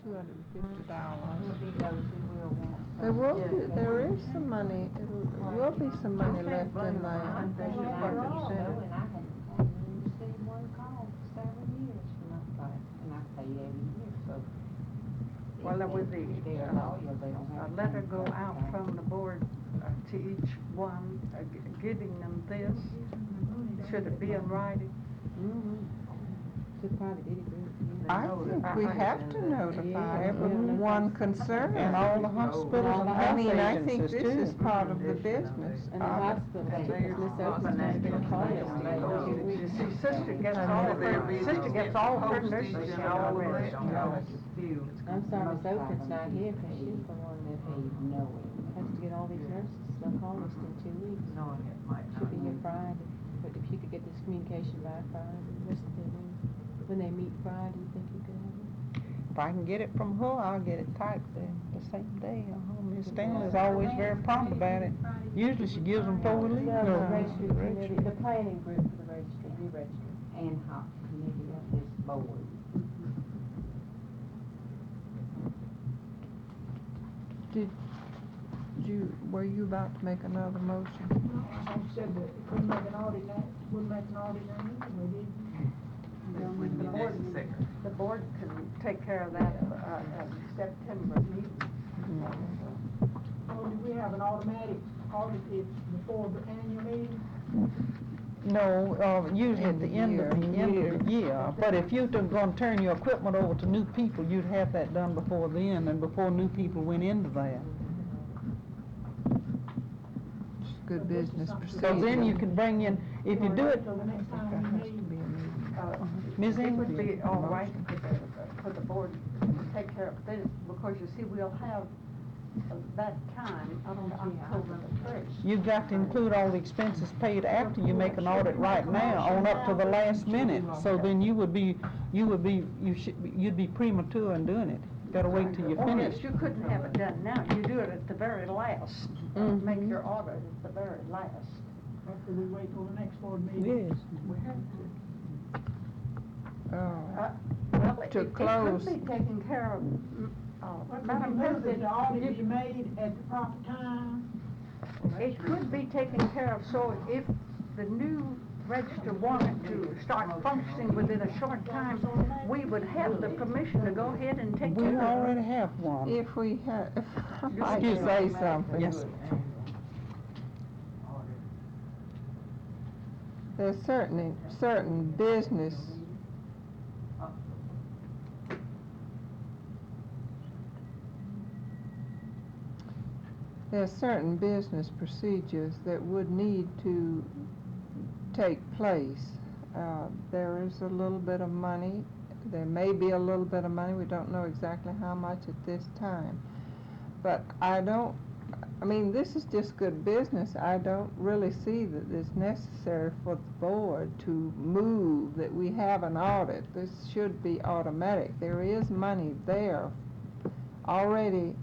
$250. There will be, there is some money, will be some money left in there. And I hadn't received one call for several years from that place, and I pay every year, so. Well, there would be, They're a lawyer, they don't a have. letter go out from the board to each one, giving them this. Should it be in writing? Should probably did agree with you. I think we have to notify everyone concerned. And all the hospitals and I health mean, I think agencies this is too. part of the business. And the hospital, Miss Oakland's gonna call us. You see, sister gets all of her nurses already. I'm sorry, Miss Oakland's not here, 'cause she's the one that has to get all these nurses, they'll call us in 2 weeks. She'll be here Friday, but if you could get this communication by Friday, when they meet Friday, you think you could have it? If I can get it from her, I'll get it typed the same day. Ms. Stanley's always very prompt about it. Usually she gives them before we leave. Well, No, the registry the committee, registry. the planning group for the registry, re-registry. And hot committee of this board. Were you about to make another motion? I said that we make an audit, we'll make an audit annual, we did. That wouldn't be necessary. The board can take care of that at the September meeting. Oh, do we have an automatic audit before the annual meeting? No, usually at End the of end of the year. year. But if you're gonna turn your equipment over to new people, you'd have that done before then and before new people went into that. It's good business So procedure. then you can bring in, if you do it, Till the next time we meet. Ms. It Ingrid? would be all right for the board to take care of this, because you see, we'll have that time up to October the 1st. You've got to include all the expenses paid after you make an audit right now on up to the last minute. So then you'd be premature in doing it. Gotta wait till you're Oh, finished. yes, you couldn't have it done now, you do it at the very last. Make your audit at the very last. After we wait till the next board meeting. Yes. We have Oh, Well, To close. It could be taken care of, But Madam President, the audit be made at the proper time. it could be taken care of, so if the new register wanted to start functioning within a short time, we would have the permission to go ahead and take We care of it. already have one. if we have, if I might Excuse me. say something. Yes. There's certain business There are certain business procedures that would need to take place. There is a little bit of money, there may be a little bit of money, we don't know exactly how much at this time. But this is just good business. I don't really see that it's necessary for the board to move that we have an audit. This should be automatic. There is money there already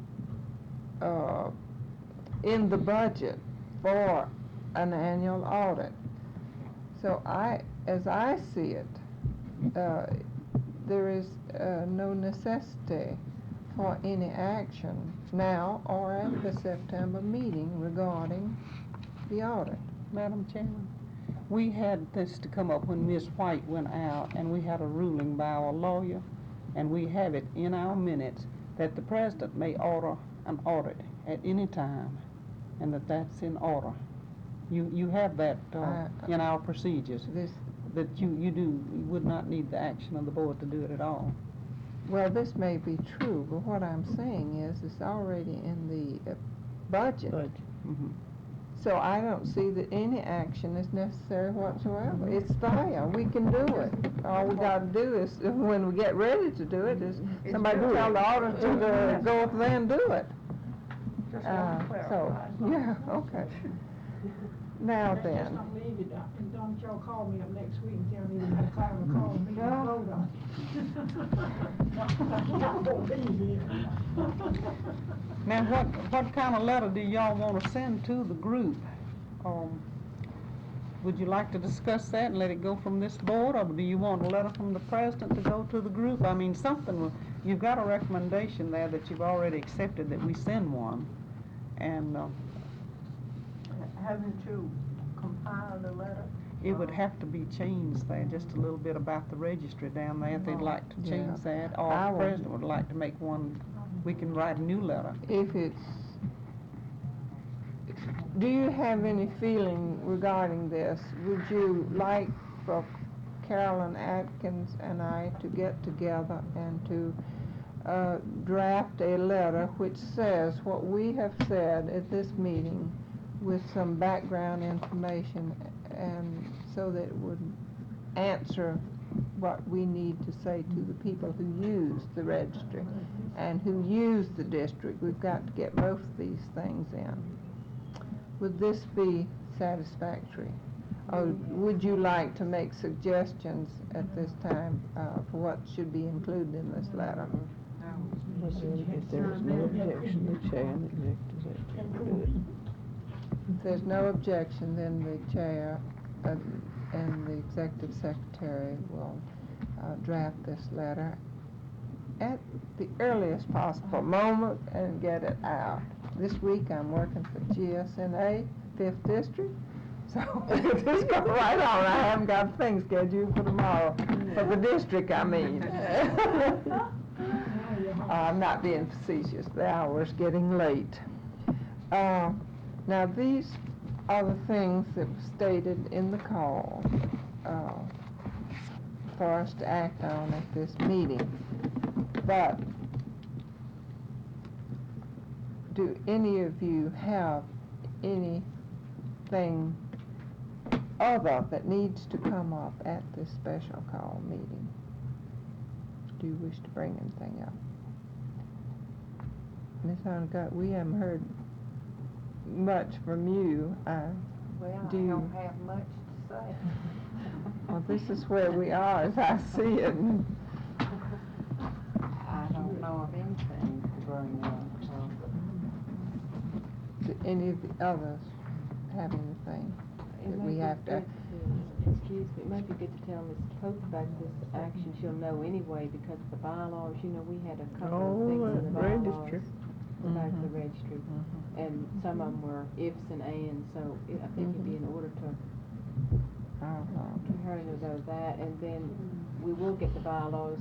in the budget for an annual audit. So as I see it, there is no necessity for any action now or at the September meeting regarding the audit. Madam Chairman, we had this to come up when Ms. White went out, and we had a ruling by our lawyer, and we have it in our minutes that the president may order an audit at any time, and that's in order. You have that in our procedures, that you would not need the action of the board to do it at all. Well, this may be true, but what I'm saying is it's already in the budget. Mhm. So I don't see that any action is necessary whatsoever. It's there, we can do it. All we gotta do is, when we get ready to do it, is somebody tell the auditor to go up there and do it. Just want to clarify. Yeah, okay. Now Just then, don't leave it, and don't y'all call me up next week and tell me that Clara called me to vote on it. Y'all won't be here. Now, what kind of letter do y'all want to send to the group? Would you like to discuss that and let it go from this board, or do you want a letter from the president to go to the group? I mean, you've got a recommendation there that you've already accepted that we send one, and Haven't you compiled a letter? it would have to be changed there, just a little bit about the registry down there, if they'd like to change that, or I the will. president would like to make one, we can write a new letter. do you have any feeling regarding this? Would you like for Carolyn Atkins and I to get together and to draft a letter which says what we have said at this meeting with some background information, and so that it would answer what we need to say to the people who use the registry and who use the district? We've got to get both these things in. Would this be satisfactory? Or would you like to make suggestions at this time for what should be included in this letter? If there is no objection, the chair and the executive secretary do it. If there's no objection, then the chair and the executive secretary will draft this letter at the earliest possible moment and get it out. This week I'm working for GSNA, 5th District, so just go right on. I haven't got a thing scheduled for tomorrow, for the district, I mean. I'm not being facetious, the hour's getting late. Now these other things that were stated in the call for us to act on at this meeting. But do any of you have anything other that needs to come up at this special call meeting? Do you wish to bring anything up? Ms. Honeycutt, we haven't heard much from you. Well, I Do you- don't have much to say. Well, this is where we are, as I see it. I don't know of anything to bring up, so. Do any of the others have anything It that may we be have to? good excuse me, it might be good to tell Ms. Pope about this action. She'll know anyway because of the bylaws. You know, we had a couple of things in the bylaws registry. about the Mhm. registry. Mhm. And some of them were ifs and ands, so I think it'd be in order to her to know that. And then we will get the bylaws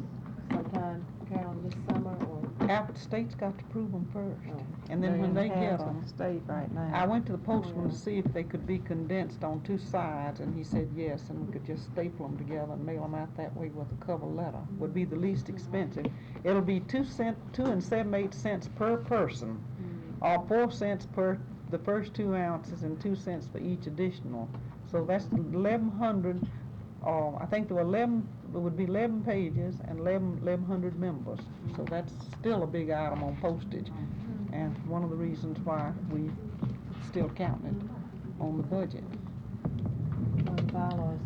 sometime, Carolyn, this summer or? Alfred State's got to prove them first, Oh. and then when they get They're in the them, hands of the state right now. I went to the postman yeah. to see if they could be condensed on 2 sides, and he said yes, and we could just staple them together and mail them out that way with a cover letter. Would be the least expensive. It'll be 2 and 7/8 cents per person, or 4 cents per the first 2 ounces and 2 cents for each additional. So that's 1,100. I think there were 11. It would be 11 pages and 1,100 members. So that's still a big item on postage, and one of the reasons why we still counting it on the budget. Well, the bylaws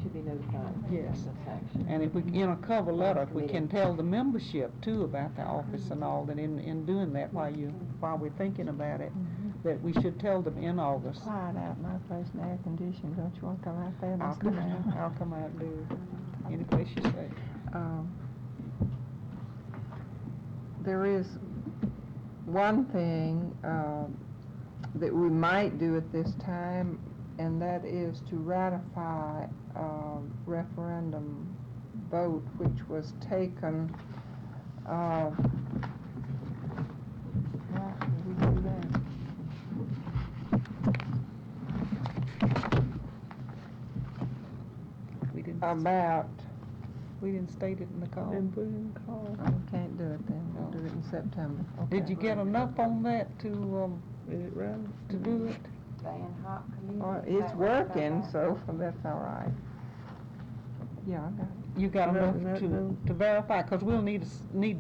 should be notified. Yes. of this action. And if we, in a cover letter, if we can tell the membership too about the office and all, that in doing that while we're thinking about it, that we should tell them in August. Quiet out my place in air conditioning. Don't you want to come out there and I'll listen? come out and do it. Any place you say. There is one thing that we might do at this time, and that is to ratify referendum vote which was taken. How did we do that? We didn't state it in the call. Didn't put it in the call. Oh, we can't do it then. We'll do it in September. Did you get enough on that to Is it right? do it? Van Hock Community. Oh, is it's that what you're talking working, about? so that's all right. Yeah, I got it. You got No, enough no, to no. to verify, because we'll need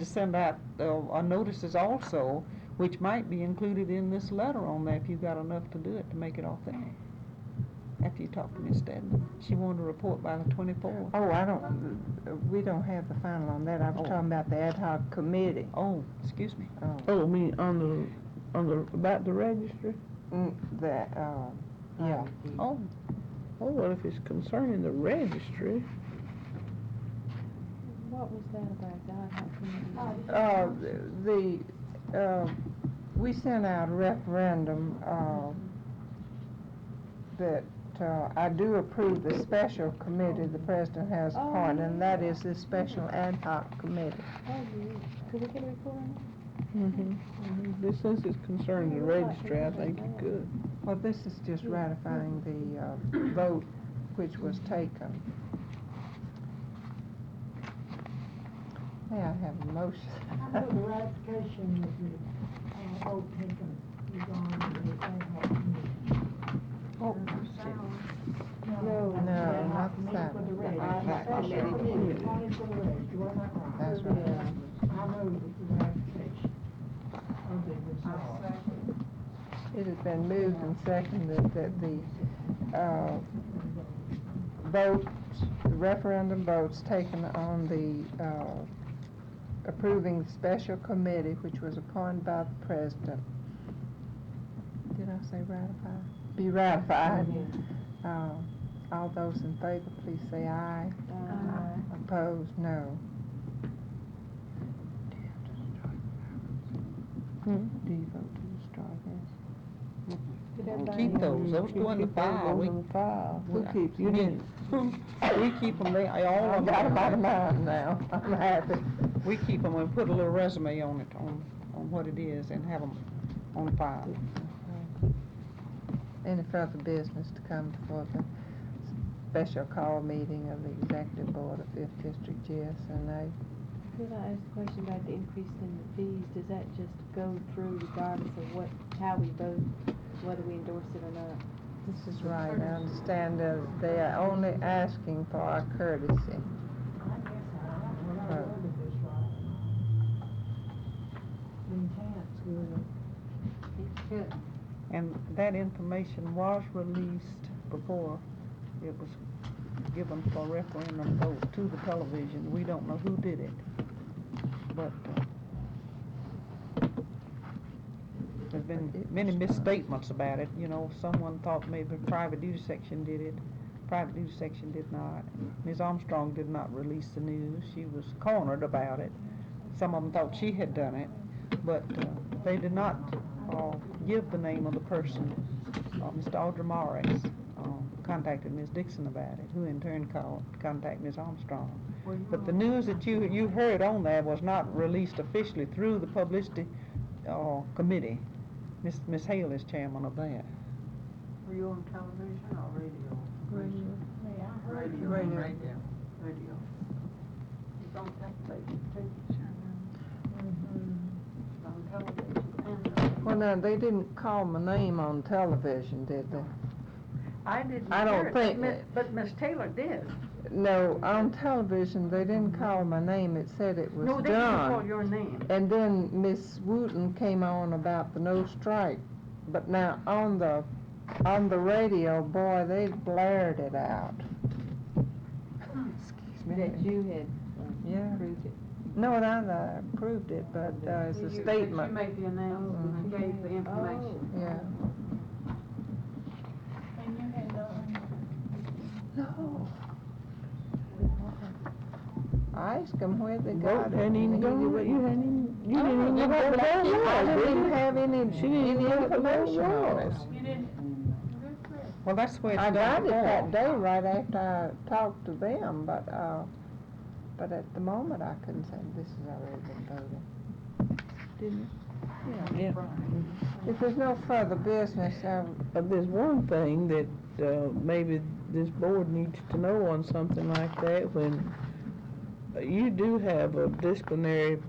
to send out notices also, which might be included in this letter on that, if you got enough to do it, to make it authentic. After you talk to Miss Stedman, she wanted a report by the 24th. Oh, we don't have the final on that. I was Oh. talking about the ad hoc committee. Oh, excuse me. Oh, I mean, on the, about the registry? Yeah. Oh, Oh, well, if it's concerning the registry, What was that about, God? How come We sent out a referendum, that, I do approve the special committee the president has Oh, appointed, and that is the special ad hoc committee. Oh, yeah. Could we get a report on this, since it's concerning the registry, I think you could. Well, this is just ratifying the, vote which was taken. May I have a motion? I know the ratification of the, vote taken is on the ad hoc committee. Oh, No, No, not the For salary. the reg. The ad hoc Special committee. committee, only for the reg, you are not wrong. That's right. I know that the ratification of the resolve. It has been moved and seconded that the, votes, the referendum votes taken on the, approving the special committee which was appointed by the president. Did I say ratify? Be ratified. All those in favor, please say aye. Opposed, no. Do you vote to destroy this? keep those. Those go in the file. Those in the file. Who keeps You them? didn't. We keep them, all I of got them. about a mile now. I'm happy. We keep them and put a little resume on it, on what it is, and have them on file. Any further business to come before the special call meeting of the Executive Board of 5th District GSNA? Could I ask a question about the increase in the fees? Does that just go through regardless of how we vote, whether we endorse it or not? This is right. I understand that they are only asking for our courtesy. I guess I remember this right. The intent's good. It's good. And that information was released before it was given for referendum vote to the television. We don't know who did it. But there's been many misstatements about it. You know, someone thought maybe the private duty section did it. Private duty section did not. Ms. Armstrong did not release the news. She was cornered about it. Some of them thought she had done it, but they did not give the name of the person. Mr. Audra Morris contacted Ms. Dixon about it, who in turn contacted Ms. Armstrong. But the news that you heard on that was not released officially through the publicity committee. Miss Hale is chairman of that. Were you on television or radio? Radio. Radio. It's on television too. It's on television and. Well, now, they didn't call my name on television, did they? I didn't I don't hear it, think- but Miss Taylor did. No, on television, they didn't call my name. It said it was No, they didn't call done. your name. And then Miss Wooten came on about the no strike. But now, on the radio, boy, they blared it out. Excuse me. That you had Yeah. approved it. No, I approved it, but it's a But you statement. made the announcement and gave the information. Yeah. And you had No. I asked him where they Vote got it. hadn't even and he gone, wouldn't- you didn't even I know what the vote didn't was, even have any, She didn't even know what the vote information on it. was. you didn't. Well, that's where it's I got done it that before. day right after I talked to them, but at the moment I couldn't say this has already been voted. Didn't Yeah. Yeah. If there's no further business, But there's one thing that maybe this board needs to know on something like that, when you do have a disciplinary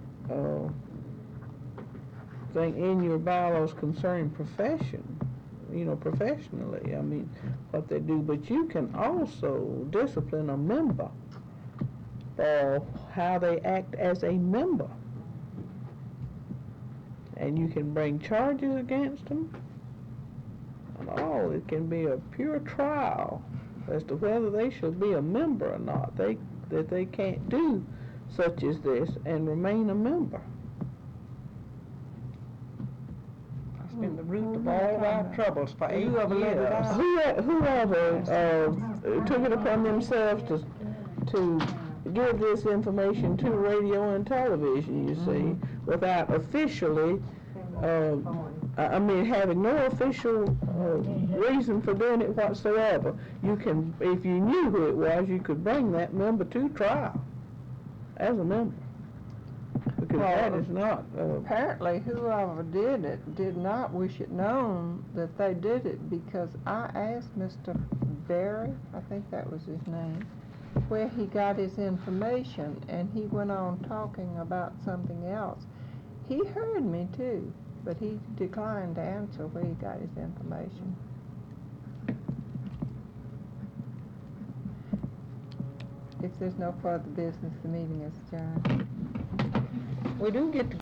thing in your bylaws concerning profession, you know, professionally, I mean, what they do, but you can also discipline a member for how they act as a member. And you can bring charges against them. And all, it can be a pure trial as to whether they should be a member or not. That they can't do such as this and remain a member. It's been the root of all of our troubles for 8 Whoever let it years. out. Whoever took it upon themselves to give this information to radio and television, you see, without officially, I mean, having no official reason for doing it whatsoever. You can, if you knew who it was, you could bring that member to trial as a member. Because that is not, apparently whoever did it did not wish it known that they did it, because I asked Mr. Berry, I think that was his name, where he got his information, and he went on talking about something else. He heard me too, but he declined to answer where he got his information. If there's no further business, the meeting is adjourned. We do get to